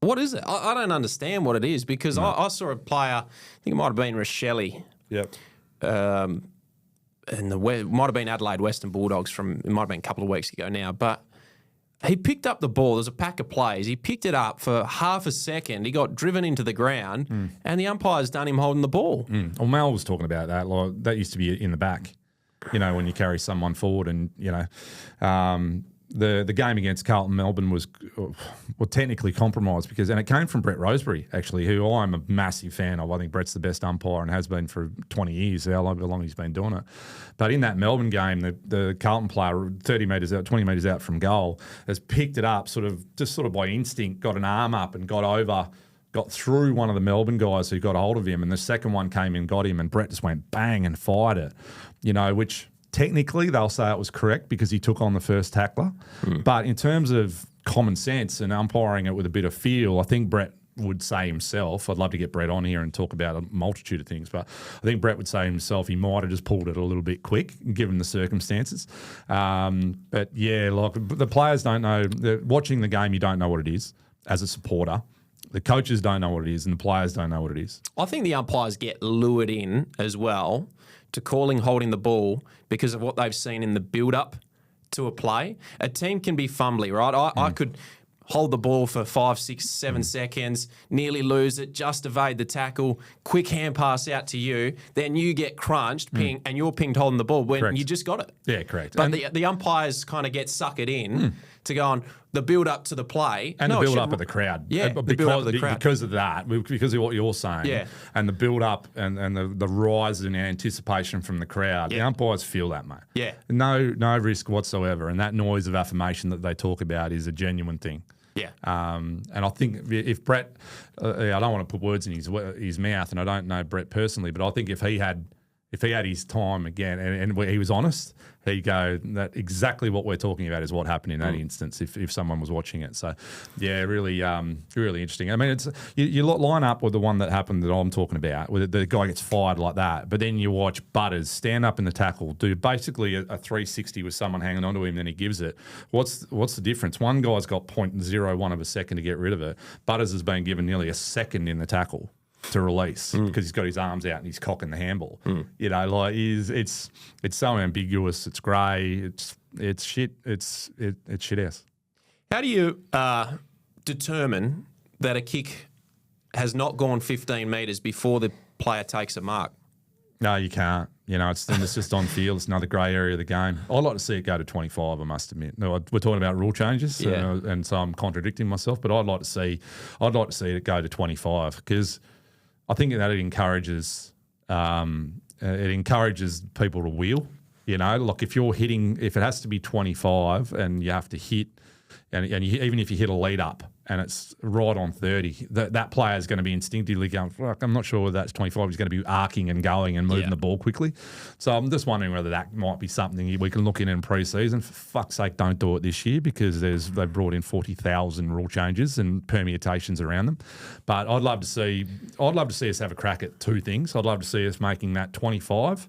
What is it? I don't understand what it is because I saw a player, I think it might have been Rochelle. Yep. And it might have been Adelaide Western Bulldogs it might have been a couple of weeks ago now, but he picked up the ball. There's a pack of plays. He picked it up for half a second. He got driven into the ground, and the umpire's done him holding the ball. Well, Mal was talking about that. Like, that used to be in the back, when you carry someone forward and, the game against Carlton Melbourne was technically compromised and it came from Brett Rosebery, actually, who I'm a massive fan of. I think Brett's the best umpire and has been for 20 years, however long he's been doing it. But in that Melbourne game, the Carlton player 20 metres out from goal has picked it up sort of by instinct, got an arm up and got through one of the Melbourne guys who got a hold of him, and the second one came in, got him, and Brett just went bang and fired it, which... Technically, they'll say it was correct because he took on the first tackler. But in terms of common sense and umpiring it with a bit of feel, I think Brett would say himself, I'd love to get Brett on here and talk about a multitude of things, but I think Brett would say himself he might have just pulled it a little bit quick given the circumstances. But yeah, like the players don't know. Watching the game, you don't know what it is as a supporter. The coaches don't know what it is and the players don't know what it is. I think the umpires get lured in as well to calling holding the ball because of what they've seen in the build-up to a play. A team can be fumbly, right? I could hold the ball for 5, 6, 7 seconds, nearly lose it, just evade the tackle, quick hand pass out to you, then you get crunched, ping, and you're pinged holding the ball when Correct. you just got it. Yeah, correct. But the umpires kind of get suckered in to go on the build-up to the play. And the build-up of the crowd. Yeah, the build-up of the crowd. Because of that, because of what you're saying, Yeah. and the build-up and the rise in anticipation from the crowd, the umpires feel that, mate. Yeah. No risk whatsoever, and that noise of affirmation that they talk about is a genuine thing. Yeah. And I think if Brett, I don't want to put words in his mouth, and I don't know Brett personally, but I think if he had his time again and he was honest, he'd go, that exactly what we're talking about is what happened in that instance if someone was watching it. So, yeah, really interesting. I mean, it's you line up with the one that happened that I'm talking about, where the guy gets fired like that, but then you watch Butters stand up in the tackle, do basically a 360 with someone hanging onto him, then he gives it. What's the difference? One guy's got 0.01 of a second to get rid of it. Butters has been given nearly a second in the tackle to release because he's got his arms out and he's cocking the handball. You know, like it's so ambiguous. It's grey. It's shit. It's shit ass. How do you determine that a kick has not gone 15 metres before the player takes a mark? No, you can't. You know, it's just on field. It's another grey area of the game. I'd like to see it go to 25, I must admit. No, we're talking about rule changes, and so I'm contradicting myself, but I'd like to see it go to 25 because I think that it encourages people to wheel. You know, like if it has to be 25 and you have to hit, even if you hit a lead up and it's right on 30, that player is going to be instinctively going, fuck, I'm not sure whether that's 25. He's going to be arcing and going and moving the ball quickly. So I'm just wondering whether that might be something we can look in pre-season. For fuck's sake, don't do it this year because they've brought in 40,000 rule changes and permutations around them. But I'd love to see us have a crack at two things. I'd love to see us making that 25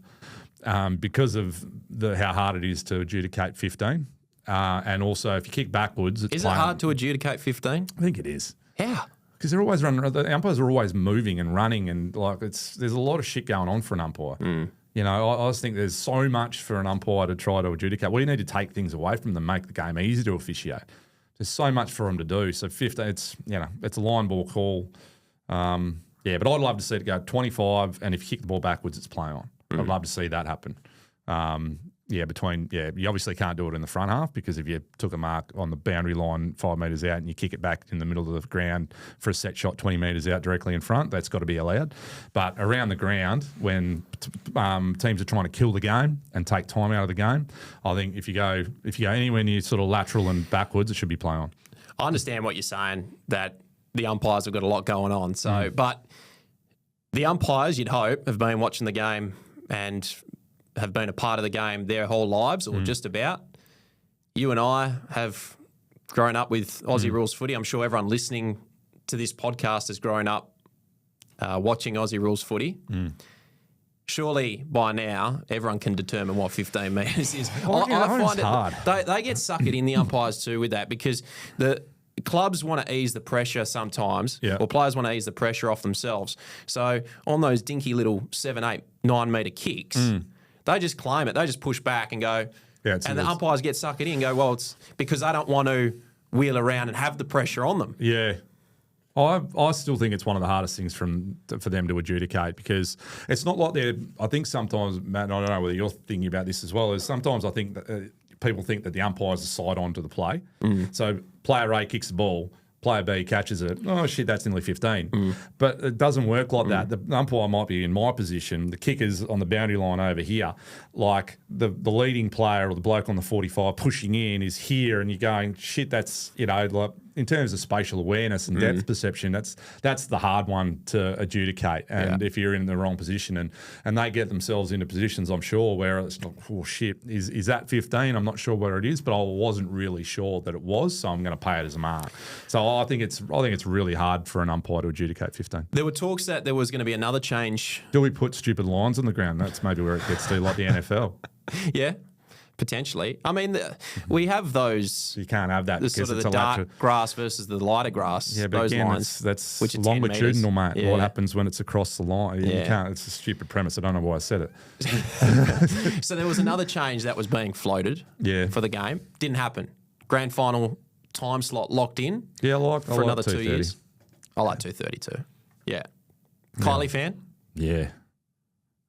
because of how hard it is to adjudicate 15. And also, if you kick backwards, it's Is it hard to adjudicate 15? I think it is. How? Because they're always running. The umpires are always moving and running, and there's a lot of shit going on for an umpire. You know, I just think there's so much for an umpire to try to adjudicate. We need to take things away from them, make the game easy to officiate. There's so much for them to do. So 15, it's a line ball call. But I'd love to see it go 25, and if you kick the ball backwards, it's play on. I'd love to see that happen. You obviously can't do it in the front half because if you took a mark on the boundary line 5 metres out and you kick it back in the middle of the ground for a set shot 20 metres out directly in front, that's got to be allowed. But around the ground, when teams are trying to kill the game and take time out of the game, I think if you go anywhere near sort of lateral and backwards, it should be play on. I understand what you're saying, that the umpires have got a lot going on. So, but the umpires, you'd hope, have been watching the game and have been a part of the game their whole lives, or just about. You and I have grown up with Aussie rules footy. I'm sure everyone listening to this podcast has grown up watching Aussie rules footy. Surely by now everyone can determine what 15 metres is. I find it hard. They get suckered in, the umpires too, with that because the clubs want to ease the pressure sometimes, or players want to ease the pressure off themselves. So on those dinky little 7, 8, 9 metre kicks, they just claim it. They just push back and go, and the umpires get suckered in and go, well, it's because they don't want to wheel around and have the pressure on them. Yeah. I still think it's one of the hardest things for them to adjudicate because it's not like I think sometimes, Matt, and I don't know whether you're thinking about this as well, is sometimes I think that people think that the umpires are side on to the play. So player A kicks the ball, player B catches it. Oh, shit, that's nearly 15. But it doesn't work like that. The umpire might be in my position. The kicker's on the boundary line over here. Like the leading player or the bloke on the 45 pushing in is here and you're going, shit, that's, like in terms of spatial awareness and depth perception, that's the hard one to adjudicate. And if you're in the wrong position and they get themselves into positions, I'm sure, where it's like, oh shit, is that 15? I'm not sure where it is, but I wasn't really sure that it was, so I'm going to pay it as a mark. So I think it's really hard for an umpire to adjudicate 15. There were talks that there was going to be another change. Do we put stupid lines on the ground? That's maybe where it gets to, like the NFL. Yeah. Potentially. I mean, we have those. You can't have that. The sort of the dark grass versus the lighter grass. Yeah, but those again, lines, that's which are longitudinal, mate. Yeah. What happens when it's across the line? You can't. It's a stupid premise. I don't know why I said it. So there was another change that was being floated for the game. Didn't happen. Grand final time slot locked in. Yeah, for another 2 years. I like 2:30 too. Yeah. Kylie fan? Yeah.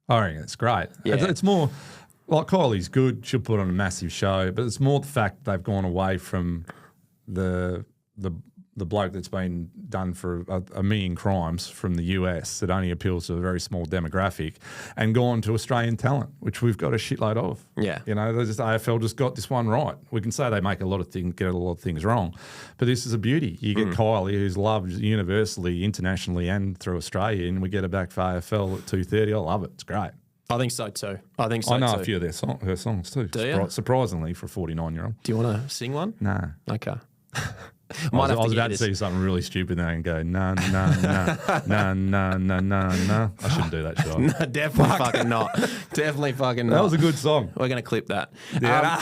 I reckon it's great. Yeah. It's more... Like, Kylie's good. She'll put on a massive show, but it's more the fact they've gone away from the bloke that's been done for a million crimes from the US that only appeals to a very small demographic, and gone to Australian talent, which we've got a shitload of. Yeah. You know, AFL just got this one right. We can say they make get a lot of things wrong, but this is a beauty. You get Kylie, who's loved universally, internationally, and through Australia, and we get her back for AFL at 2:30. I love it. It's great. I think so too. I know a few of her songs too. Do you? Surprisingly, for a 49-year-old. Do you want to sing one? No. Okay. I was about to say something really stupid there and go, no. I shouldn't do that, should I? No, definitely fucking not. Definitely fucking not. That was a good song. We're going to clip that. Yeah.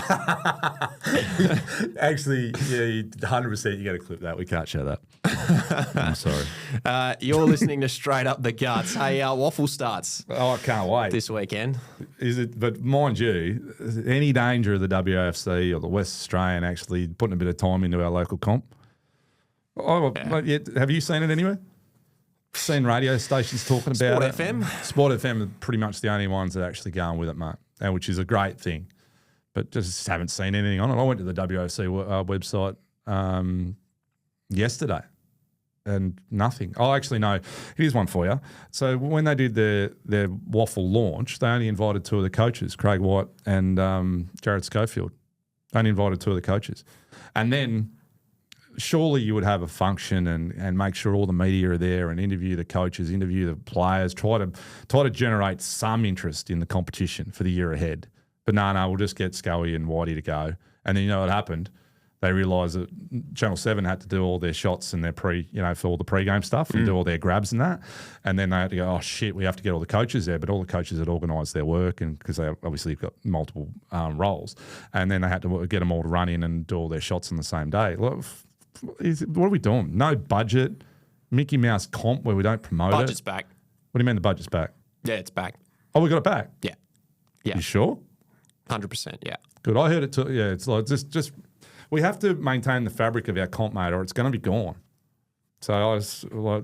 Actually, yeah, 100% you got to clip that. We can't show that. I'm sorry. You're listening to Straight Up the Guts. Hey, our WAFL starts. Oh, I can't wait. This weekend. Is it? But mind you, any danger of the WAFC or the West Australian actually putting a bit of time into our local comp? Oh, yeah. Have you seen it anywhere? Seen radio stations talking about it? Sport FM are pretty much the only ones that are actually going with it, mate, and which is a great thing. But just haven't seen anything on it. I went to the WAFC website yesterday and nothing. Oh, actually, no. Here's one for you. So when they did their WAFL launch, they only invited two of the coaches, Craig White and Jared Schofield. Only invited two of the coaches. And then surely you would have a function and make sure all the media are there and interview the coaches, interview the players, try to generate some interest in the competition for the year ahead. But no, we'll just get Scully and Whitey to go. And then you know what happened? They realised that Channel 7 had to do all their shots and their for all the pre-game stuff and do all their grabs and that. And then they had to go, oh shit, we have to get all the coaches there. But all the coaches had organised their work, and because they obviously got multiple roles. And then they had to get them all to run in and do all their shots on the same day. Look, what are we doing? No budget, Mickey Mouse comp where we don't promote it. Budget's back. What do you mean the budget's back? Yeah, it's back. Oh, we got it back? Yeah. Yeah. You sure? 100%, yeah. Good. I heard it too. Yeah, it's like just we have to maintain the fabric of our comp, mate, or it's going to be gone. So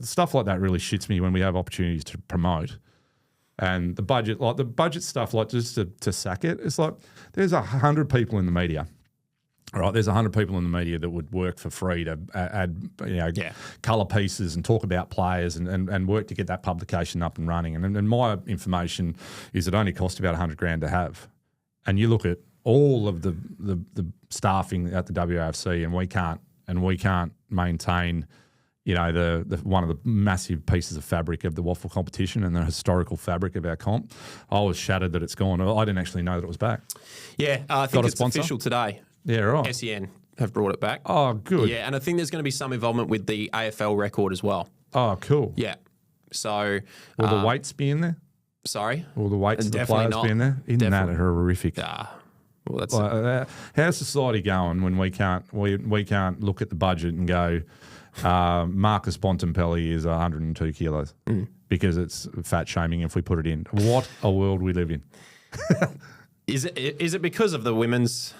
stuff like that really shits me when we have opportunities to promote. And the budget stuff, like just to sack it, it's like there's 100 people in the media. All right, there's 100 people in the media that would work for free to add, colour pieces and talk about players and work to get that publication up and running. And my information is it only costs about $100,000 to have. And you look at all of the staffing at the WAFC, and we can't maintain, the one of the massive pieces of fabric of the WAFL competition and the historical fabric of our comp. I was shattered that it's gone. I didn't actually know that it was back. Yeah, I think it's official today. Yeah, right. SEN have brought it back. Oh, good. Yeah, and I think there's going to be some involvement with the AFL record as well. Oh, cool. Yeah. So will the weights be in there? Sorry? Will the weights of the players be in there? Isn't that horrific? Well, that's how's society going when we can't look at the budget and go, Marcus Bontempelli is 102 kilos because it's fat shaming if we put it in. What a world we live in. Is it because of the women's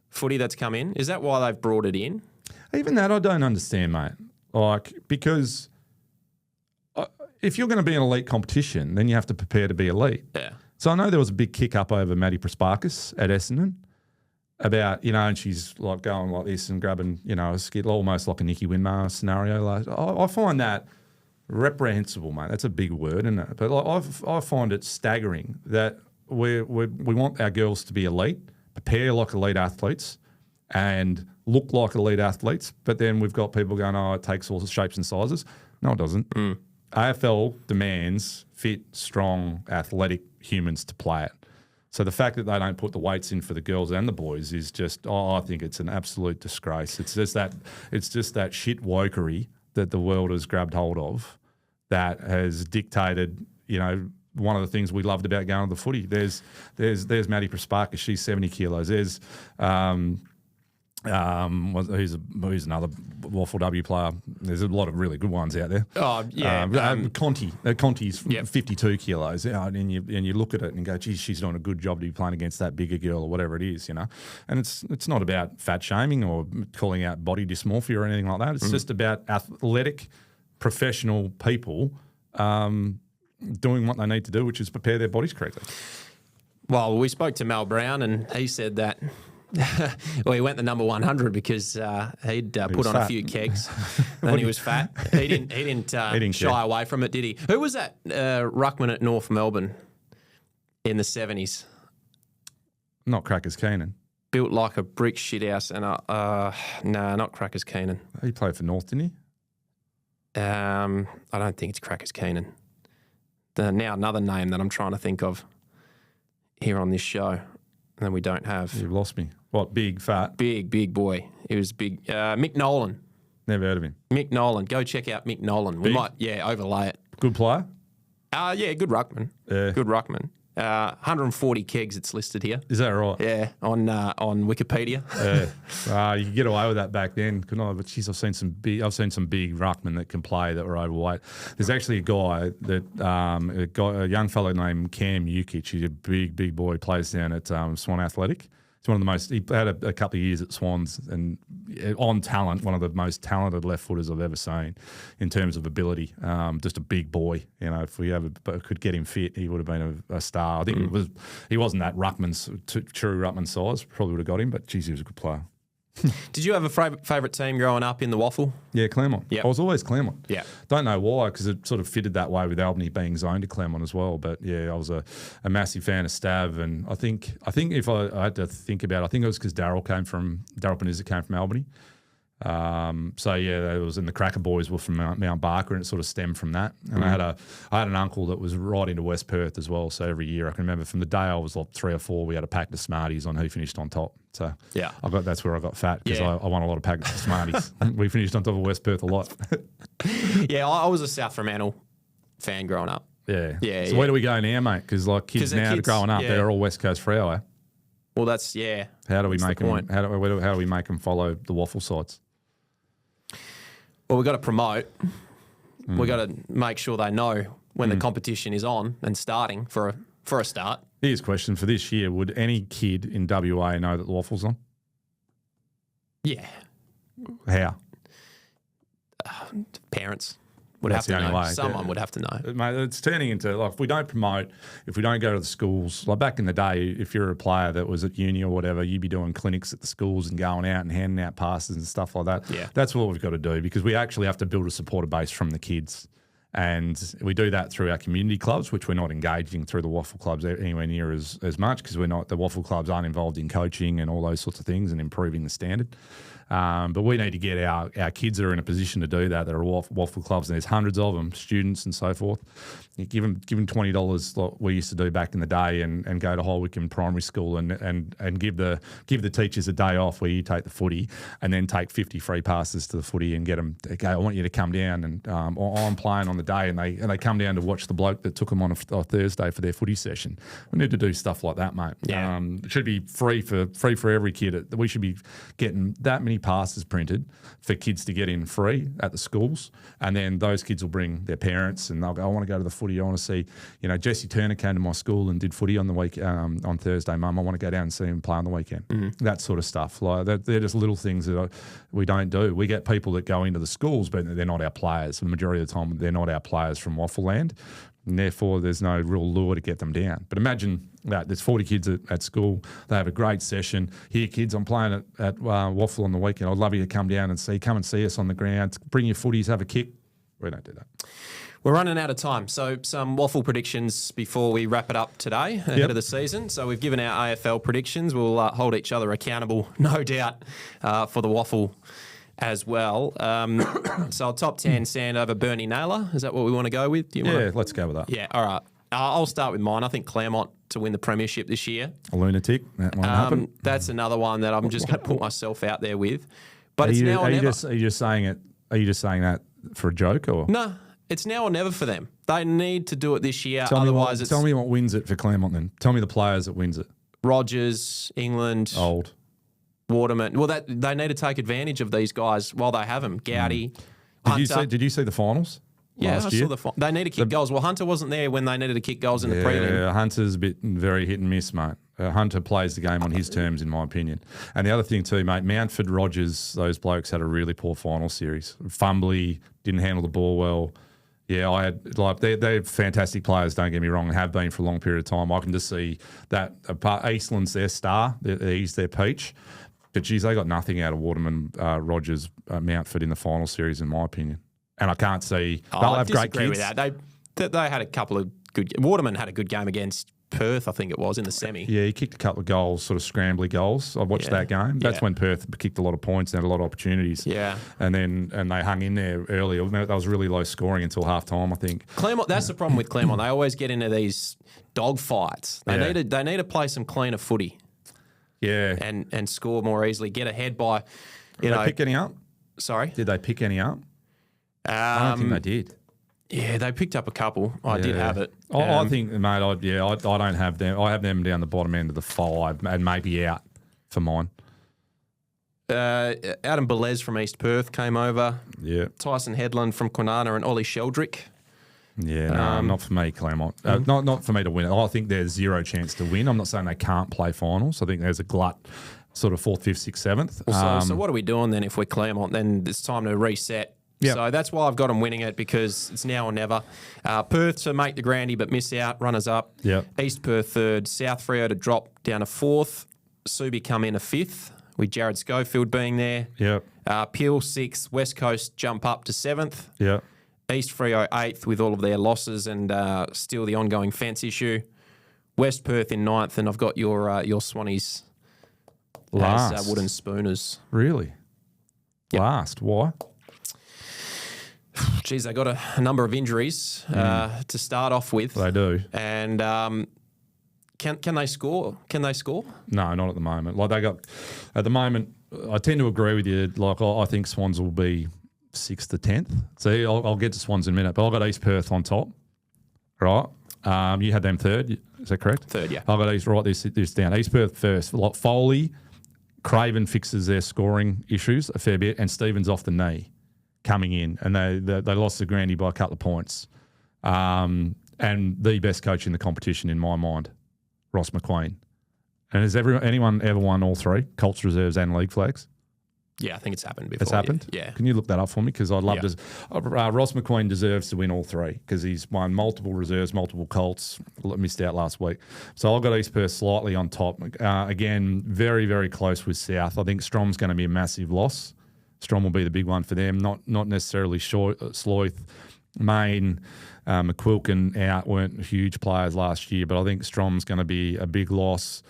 footy that's come in? Is that why they've brought it in? Even that I don't understand, mate. Because if you're going to be an elite competition, then you have to prepare to be elite. Yeah. So I know there was a big kick up over Maddie Prasparkas at Essendon about, and she's like going like this and grabbing, a skid, almost like a Nicky Winmar scenario. Like, I find that reprehensible, mate. That's a big word, isn't it? But I find it staggering that we want our girls to be elite, prepare like elite athletes, and look like elite athletes, but then we've got people going, oh, it takes all shapes and sizes. No, it doesn't. AFL demands fit, strong, athletic humans to play it. So the fact that they don't put the weights in for the girls and the boys is just, I think it's an absolute disgrace. It's just that shit wokery that the world has grabbed hold of that has dictated, one of the things we loved about going to the footy. There's Maddie Prasparkas, she's 70 kilos. There's who's another WAFL W player. There's a lot of really good ones out there. Oh yeah, Conti. Conti's 52 kilos, and you look at it and go, geez, she's doing a good job to be playing against that bigger girl or whatever it is, And it's not about fat shaming or calling out body dysmorphia or anything like that. It's just about athletic, professional people doing what they need to do, which is prepare their bodies correctly. Well, we spoke to Mal Brown, and he said that. Well, he went the number 100 because he'd put on fat. A few kegs, and he was fat. He didn't shy away from it, did he? Who was that ruckman at North Melbourne in the 70s? Not Crackers Keenan. Built like a brick shithouse, and not Crackers Keenan. He played for North, didn't he? I don't think it's Crackers Keenan. Now another name that I'm trying to think of here on this show. And we don't have. You've lost me. What, big, fat? Big boy. He was big. Mick Nolan. Never heard of him. Mick Nolan. Go check out Mick Nolan. We might, overlay it. Good player? Good ruckman. Good ruckman. 140 kegs it's listed here. Is that right? Yeah, on Wikipedia. You could get away with that back then, couldn't I? But geez, I've seen some big ruckmen that can play that were overweight. There's actually a guy that a young fellow named Cam Ukic. He's a big boy. Plays down at Swan Athletic. He's one of the most. He had a couple of years at Swans, and on talent, one of the most talented left footers I've ever seen in terms of ability. Just a big boy. If we could get him fit, he would have been a star. I think he wasn't that true ruckman size. Probably would have got him, but geez, he was a good player. Did you have a favourite team growing up in the WAFL? Yeah, Claremont. Yep. I was always Claremont. Yeah. Don't know why, because it sort of fitted that way with Albany being zoned to Claremont as well. But yeah, I was a massive fan of Stav, and I think if I had to think about it, I think it was because Daryl Panizza came from Albany. So yeah, it was, and the Cracker boys were from Mount Barker, and it sort of stemmed from that. And I had an uncle that was right into West Perth as well. So every year, I can remember from the day I was like 3 or 4, we had a packet of Smarties on who finished on top. So yeah, that's where I got fat, because I won a lot of packets of Smarties. We finished on top of West Perth a lot. Yeah, I was a South Fremantle fan growing up. Yeah. So where do we go now, mate? Because kids now growing up, they're all West Coast Freo, eh? Well, that's How do we make them? How do we make them follow the WAFL sides? Well, we've got to promote. We've got to make sure they know when the competition is on and starting for a start. Here's a question for this year. Would any kid in WA know that the WAFL's on? Yeah. How? Parents would have to know. Someone would have to know. Mate, it's turning into, if we don't promote, if we don't go to the schools, like back in the day, if you're a player that was at uni or whatever, you'd be doing clinics at the schools and going out and handing out passes and stuff like that. Yeah. That's what we've got to do, because we actually have to build a supporter base from the kids. And we do that through our community clubs, which we're not engaging through the WAFL clubs anywhere near as much, because the WAFL clubs aren't involved in coaching and all those sorts of things and improving the standard. But we need to get our kids that are in a position to do that are WAFL clubs, and there's hundreds of them, students and so forth. You give them $20 like we used to do back in the day, and go to High Wycombe Primary School and give the teachers a day off where you take the footy, and then take 50 free passes to the footy and get them to go, I want you to come down, and I'm playing on the day, and they come down to watch the bloke that took them on a Thursday for their footy session. We need to do stuff like that, mate. Yeah. It should be free for every kid. We should be getting that many passes printed for kids to get in free at the schools, and then those kids will bring their parents, and they'll go, I want to go to the footy. I want to see, Jesse Turner came to my school and did footy on the week on Thursday. Mum, I want to go down and see him play on the weekend. That sort of stuff. Like they're just little things that we don't do. We get people that go into the schools, but they're not our players. The majority of the time, they're not our players from WAFL land, and therefore there's no real lure to get them down. But imagine that there's 40 kids at school. They have a great session. Here, kids, I'm playing at WAFL on the weekend. I'd love you to come down and come and see us on the ground. Bring your footies, have a kick. We don't do that. We're running out of time, so some WAFL predictions before we wrap it up today ahead of the season. So we've given our AFL predictions. We'll hold each other accountable, no doubt, for the WAFL as well. So top 10, Sandover, Bernie Naylor. Is that what we want to go with? Let's go with that. Yeah, all right. I'll start with mine. I think Claremont to win the premiership this year. A lunatic. That won't happen. That's another one that I'm just going to put myself out there with. But it's now or are never. Are you just saying it? Are you just saying that for a joke or? No, it's now or never for them. They need to do it this year. Tell me what wins it for Claremont then. Tell me the players that wins it. Rogers, England, Old. Waterman. Well, they need to take advantage of these guys while they have them. Gowdy, Hunter. Did you see the finals? Yeah, last year? I saw they need to kick goals. Well, Hunter wasn't there when they needed to kick goals in the prelim. Yeah, Hunter's very hit and miss, mate. Hunter plays the game on his terms, in my opinion. And the other thing too, mate, Mountford, Rogers, those blokes had a really poor final series. Fumbly, didn't handle the ball well. Yeah, they're fantastic players, don't get me wrong, and have been for a long period of time. I can just see that Eastland's their star, he's their peach. But, geez, they got nothing out of Waterman, Rogers, Mountford in the final series, in my opinion. And I can't see they'll have great kids. With that. They had a couple of good. Waterman had a good game against Perth, I think it was, in the semi. Yeah, he kicked a couple of goals, sort of scrambly goals. I watched that game. That's when Perth kicked a lot of points and had a lot of opportunities. Yeah, and they hung in there early. That was really low scoring until half time, I think. Claremont. That's the problem with Claremont. They always get into these dog fights. They need to play some cleaner footy. Yeah, and score more easily. Get ahead by. Did they pick any up? Sorry, did they pick any up? I don't think they did. Yeah, they picked up a couple. I did have it. I think, mate, I don't have them. I have them down the bottom end of the 5 and maybe out for mine. Adam Belez from East Perth came over. Yeah. Tyson Headland from Kwinana and Ollie Sheldrick. Yeah, no, not for me, Claremont. Not for me to win it. I think there's zero chance to win. I'm not saying they can't play finals. I think there's a glut, sort of 4th, 5th, 6th, 7th. So what are we doing then if we're Claremont? Then it's time to reset. Yep. So that's why I've got them winning it, because it's now or never. Perth to make the grandy but miss out, runners up. Yep. East Perth 3rd, South Freo to drop down to 4th, Subi come in a 5th, with Jared Schofield being there. Yep. Peel 6th, West Coast jump up to 7th. Yep. East Freo 8th with all of their losses and still the ongoing fence issue. West Perth in 9th, and I've got your Swannies last as wooden spooners. Really? Yep. Last? Why? Geez, they got a number of injuries to start off with. They do. And can they score? Can they score? No, not at the moment. At the moment, I tend to agree with you. I think Swans will be 6th to 10th. So I'll get to Swans in a minute, but I've got East Perth on top. Right. You had them 3rd. Is that correct? 3rd, yeah. I've got East, write this down. East Perth 1st. Foley, Craven fixes their scoring issues a fair bit, and Stevens off the knee coming in, and they lost the grandy by a couple of points. And the best coach in the competition, in my mind, Ross McQueen. And has anyone ever won all 3, Colts reserves and league flags? Yeah, I think it's happened before. It's happened? Yeah. Can you look that up for me? Because I'd love to. Ross McQueen deserves to win all 3 because he's won multiple reserves, multiple Colts. Missed out last week. So I've got East Perth slightly on top. Again, very, very close with South. I think Strom's going to be a massive loss. Strom will be the big one for them, not necessarily Sloyth. Main, McQuilkin out, weren't huge players last year, but I think Strom's going to be a big loss.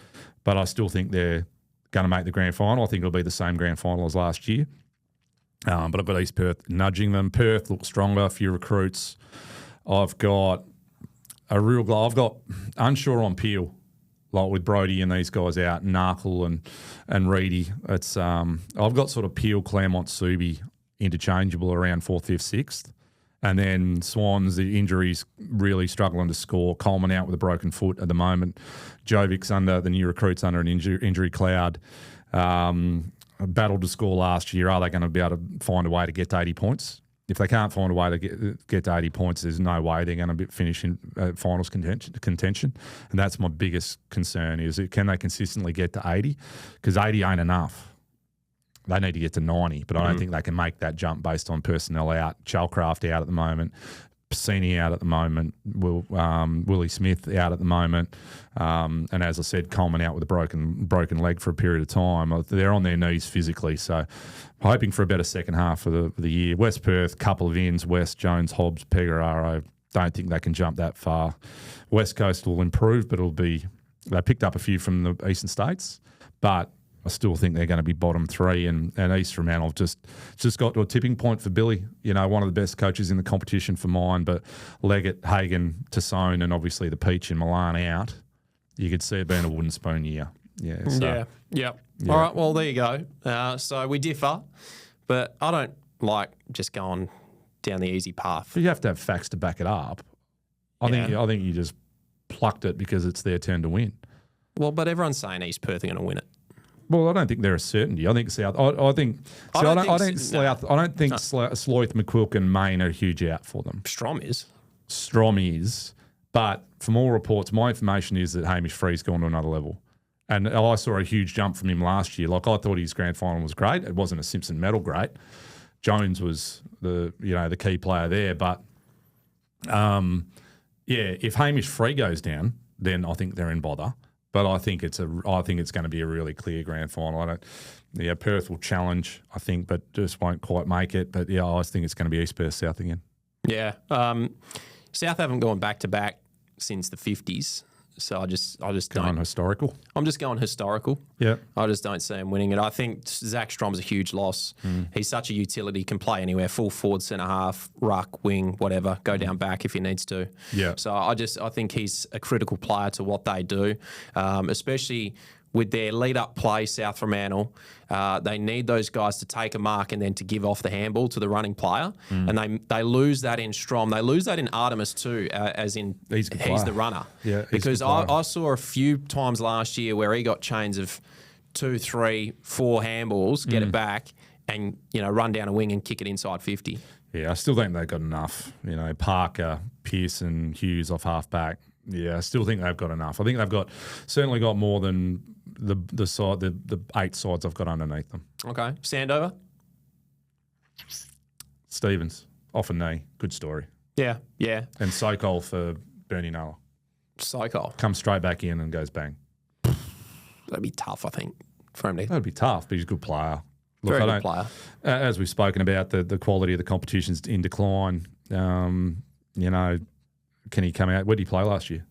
But I still think they're going to make the grand final. I think it'll be the same grand final as last year. But I've got East Perth nudging them. Perth looks stronger, a few recruits. I've got unsure on Peel, like with Brody and these guys out, Narkle and Reedy. It's I've got sort of Peel, Claremont, Subi interchangeable around 4th, 5th, 6th. And then Swans, the injuries really struggling to score. Coleman out with a broken foot at the moment. Jovic's the new recruits under an injury cloud. Battled to score last year. Are they going to be able to find a way to get to 80 points? If they can't find a way to get to 80 points, there's no way they're going to finish in finals contention. And that's my biggest concern is can they consistently get to 80? Because 80 ain't enough. They need to get to 90, but I don't think they can make that jump based on personnel out. Chalcraft out at the moment. Piscini out at the moment, Willie Smith out at the moment, and as I said, Coleman out with a broken leg for a period of time. They're on their knees physically, so hoping for a better second half of the year. West Perth, couple of ins, West, Jones, Hobbs, Pegararo. Don't think they can jump that far. West Coast will improve, but they picked up a few from the eastern states, but I still think they're going to be bottom three, and East Fremantle just got to a tipping point for Billy. One of the best coaches in the competition for mine, but Leggett, Hagan, Tassone, and obviously the Peach and Milan out. You could see it being a wooden spoon year. Yeah. So, yeah. All right. Well, there you go. So we differ, but I don't like just going down the easy path. But you have to have facts to back it up. I think you just plucked it because it's their turn to win. Well, but everyone's saying East Perth are going to win it. Well, I don't think they're a certainty. I think South. I don't think Sloth, McQuilk, and Maine are a huge out for them. Strom is, but from all reports, my information is that Hamish Free's gone to another level, and I saw a huge jump from him last year. Like I thought his grand final was great. It wasn't a Simpson medal great. Jones was the key player there, but if Hamish Free goes down, then I think they're in bother. But I think it's going to be a really clear grand final. Perth will challenge, I think, but just won't quite make it. But I think it's going to be East Perth South again. Yeah, South haven't gone back to back since the 50s, so I just don't. Historical. I'm just going historical. Yeah, I just don't see him winning it. I think Zach Strom's a huge loss. He's such a utility, can play anywhere, full forward, centre half, ruck, wing, whatever. Go down back if he needs to. Yeah. So I think he's a critical player to what they do, especially with their lead-up play, South Fremantle. They need those guys to take a mark and then to give off the handball to the running player. And they lose that in Strom. They lose that in Artemis too, as in he's the runner. Yeah, because I saw a few times last year where he got chains of 2, 3, 4 handballs, get it back, and run down a wing and kick it inside 50. Yeah, I still think they've got enough. Parker, Pearson, Hughes off half-back. Yeah, I still think they've got enough. I think they've certainly got more than the 8 sides I've got underneath them. Okay. Sandover? Stevens, off a knee. Good story. Yeah. And Sokol for Bernie Nuller. Sokol. Comes straight back in and goes bang. That'd be tough, I think, for him to. That'd be tough, but he's a good player. Very good player. As we've spoken about, the quality of the competition's in decline. Can he come out? Where did he play last year?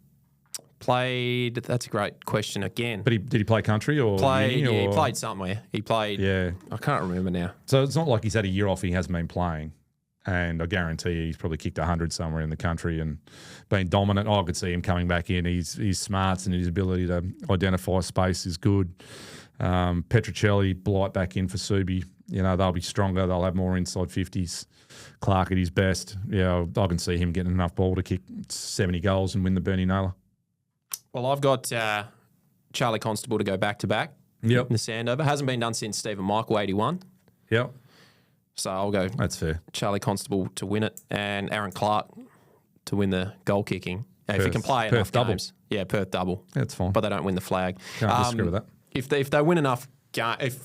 Played. That's a great question again. But did he play country or played? Uni, Yeah, or? he played somewhere. He played. Yeah, I can't remember now. So it's not like he's had a year off. He hasn't been playing, and I guarantee he's probably kicked 100 somewhere in the country and been dominant. I could see him coming back in. His smarts and his ability to identify space is good. Petruccelli, Blight back in for Subi. They'll be stronger. They'll have more inside 50s. Clark at his best. Yeah, I can see him getting enough ball to kick 70 goals and win the Bernie Naylor. Well, I've got Charlie Constable to go back-to-back. Yep. In the Sandover. Hasn't been done since Stephen Michael, 81. Yep. So I'll go. That's fair. Charlie Constable to win it and Aaron Clark to win the goal kicking. If he can play enough games. Yeah, Perth double. That's fine. But they don't win the flag. Can't disagree with that. If they win enough, if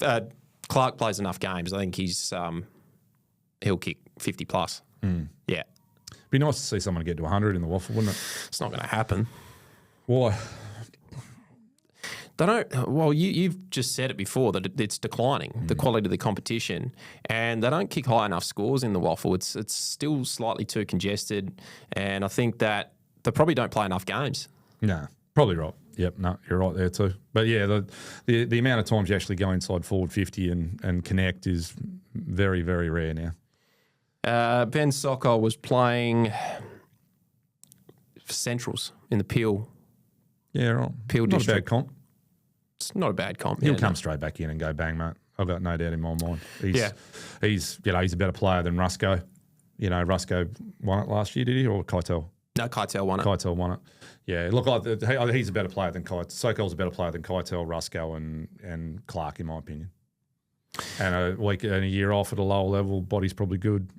Clark plays enough games, I think he'll kick 50 plus. Yeah. Be nice to see someone get to 100 in the WAFL, wouldn't it? It's not going to happen. Why? They don't. Well, you've just said it before that it's declining, the quality of the competition, and they don't kick high enough scores in the WAFL. It's still slightly too congested, and I think that they probably don't play enough games. No, probably right. Yep, no, you're right there too. But yeah, the amount of times you actually go inside forward 50 and connect is very, very rare now. Ben Sokol was playing Centrals in the Peel. Yeah, right. Peel Not District. a bad comp. It's not a bad comp. He'll come straight back in and go bang, mate. I've got no doubt in my mind. He's a better player than Rusco. Rusco won it last year, did he, or Keitel? No, Keitel won it. Keitel won it. Yeah, look, he's a better player than Keitel. Sokol's a better player than Keitel, Rusco, and Clark, in my opinion. And a week and a year off at a lower level, body's probably good.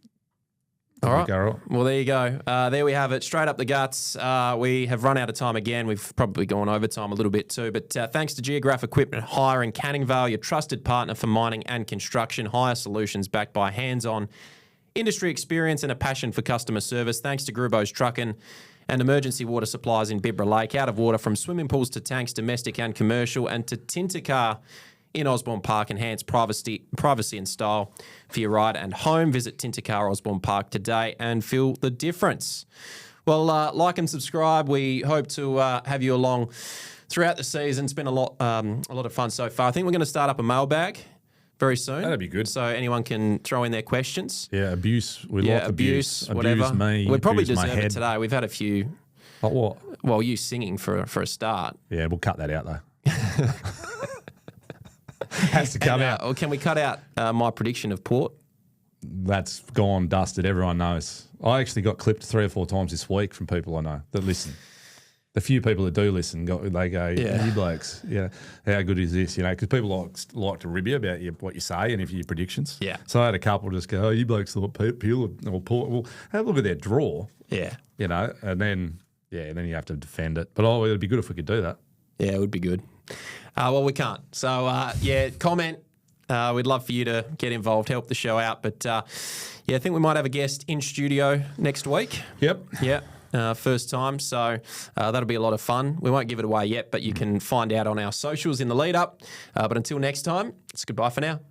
All right. Well, there you go. There we have it. Straight up the guts. We have run out of time again. We've probably gone overtime a little bit too. But thanks to Geograph Equipment Hire in Canning Vale, your trusted partner for mining and construction. Hire solutions backed by hands-on industry experience and a passion for customer service. Thanks to Grubo's Trucking and emergency water supplies in Biibra Lake, out of water from swimming pools to tanks, domestic and commercial, and to Tint in Osborne Park. Enhance privacy and style for your ride and home. Visit Tint Osborne Park today and feel the difference. Well, like and subscribe. We hope to have you along throughout the season. It's been a lot of fun so far. I think we're going to start up a mailbag very soon. That'd be good. So anyone can throw in their questions. Yeah, abuse. We like abuse. Whatever. Abuse me. We probably abuse my deserve it head. today. We've had a few. Like what? Well, you singing for a start. Yeah, we'll cut that out though. Has to come out. Or can we cut out my prediction of Port? That's gone, dusted. Everyone knows. I actually got clipped 3 or 4 times this week from people I know that listen. The few people that do listen, they go, you blokes, how good is this? You know, because people like to rib you about what you say and if your predictions. Yeah. So I had a couple just go, you blokes thought Peel or Port. Well, have a look at their draw. Yeah. You know, and then you have to defend it. But it'd be good if we could do that. Yeah, it would be good. Well, we can't. So, comment. We'd love for you to get involved, help the show out. But, I think we might have a guest in studio next week. Yep. Yeah. First time, so that'll be a lot of fun. We won't give it away yet, but you can find out on our socials in the lead up. But until next time, it's goodbye for now.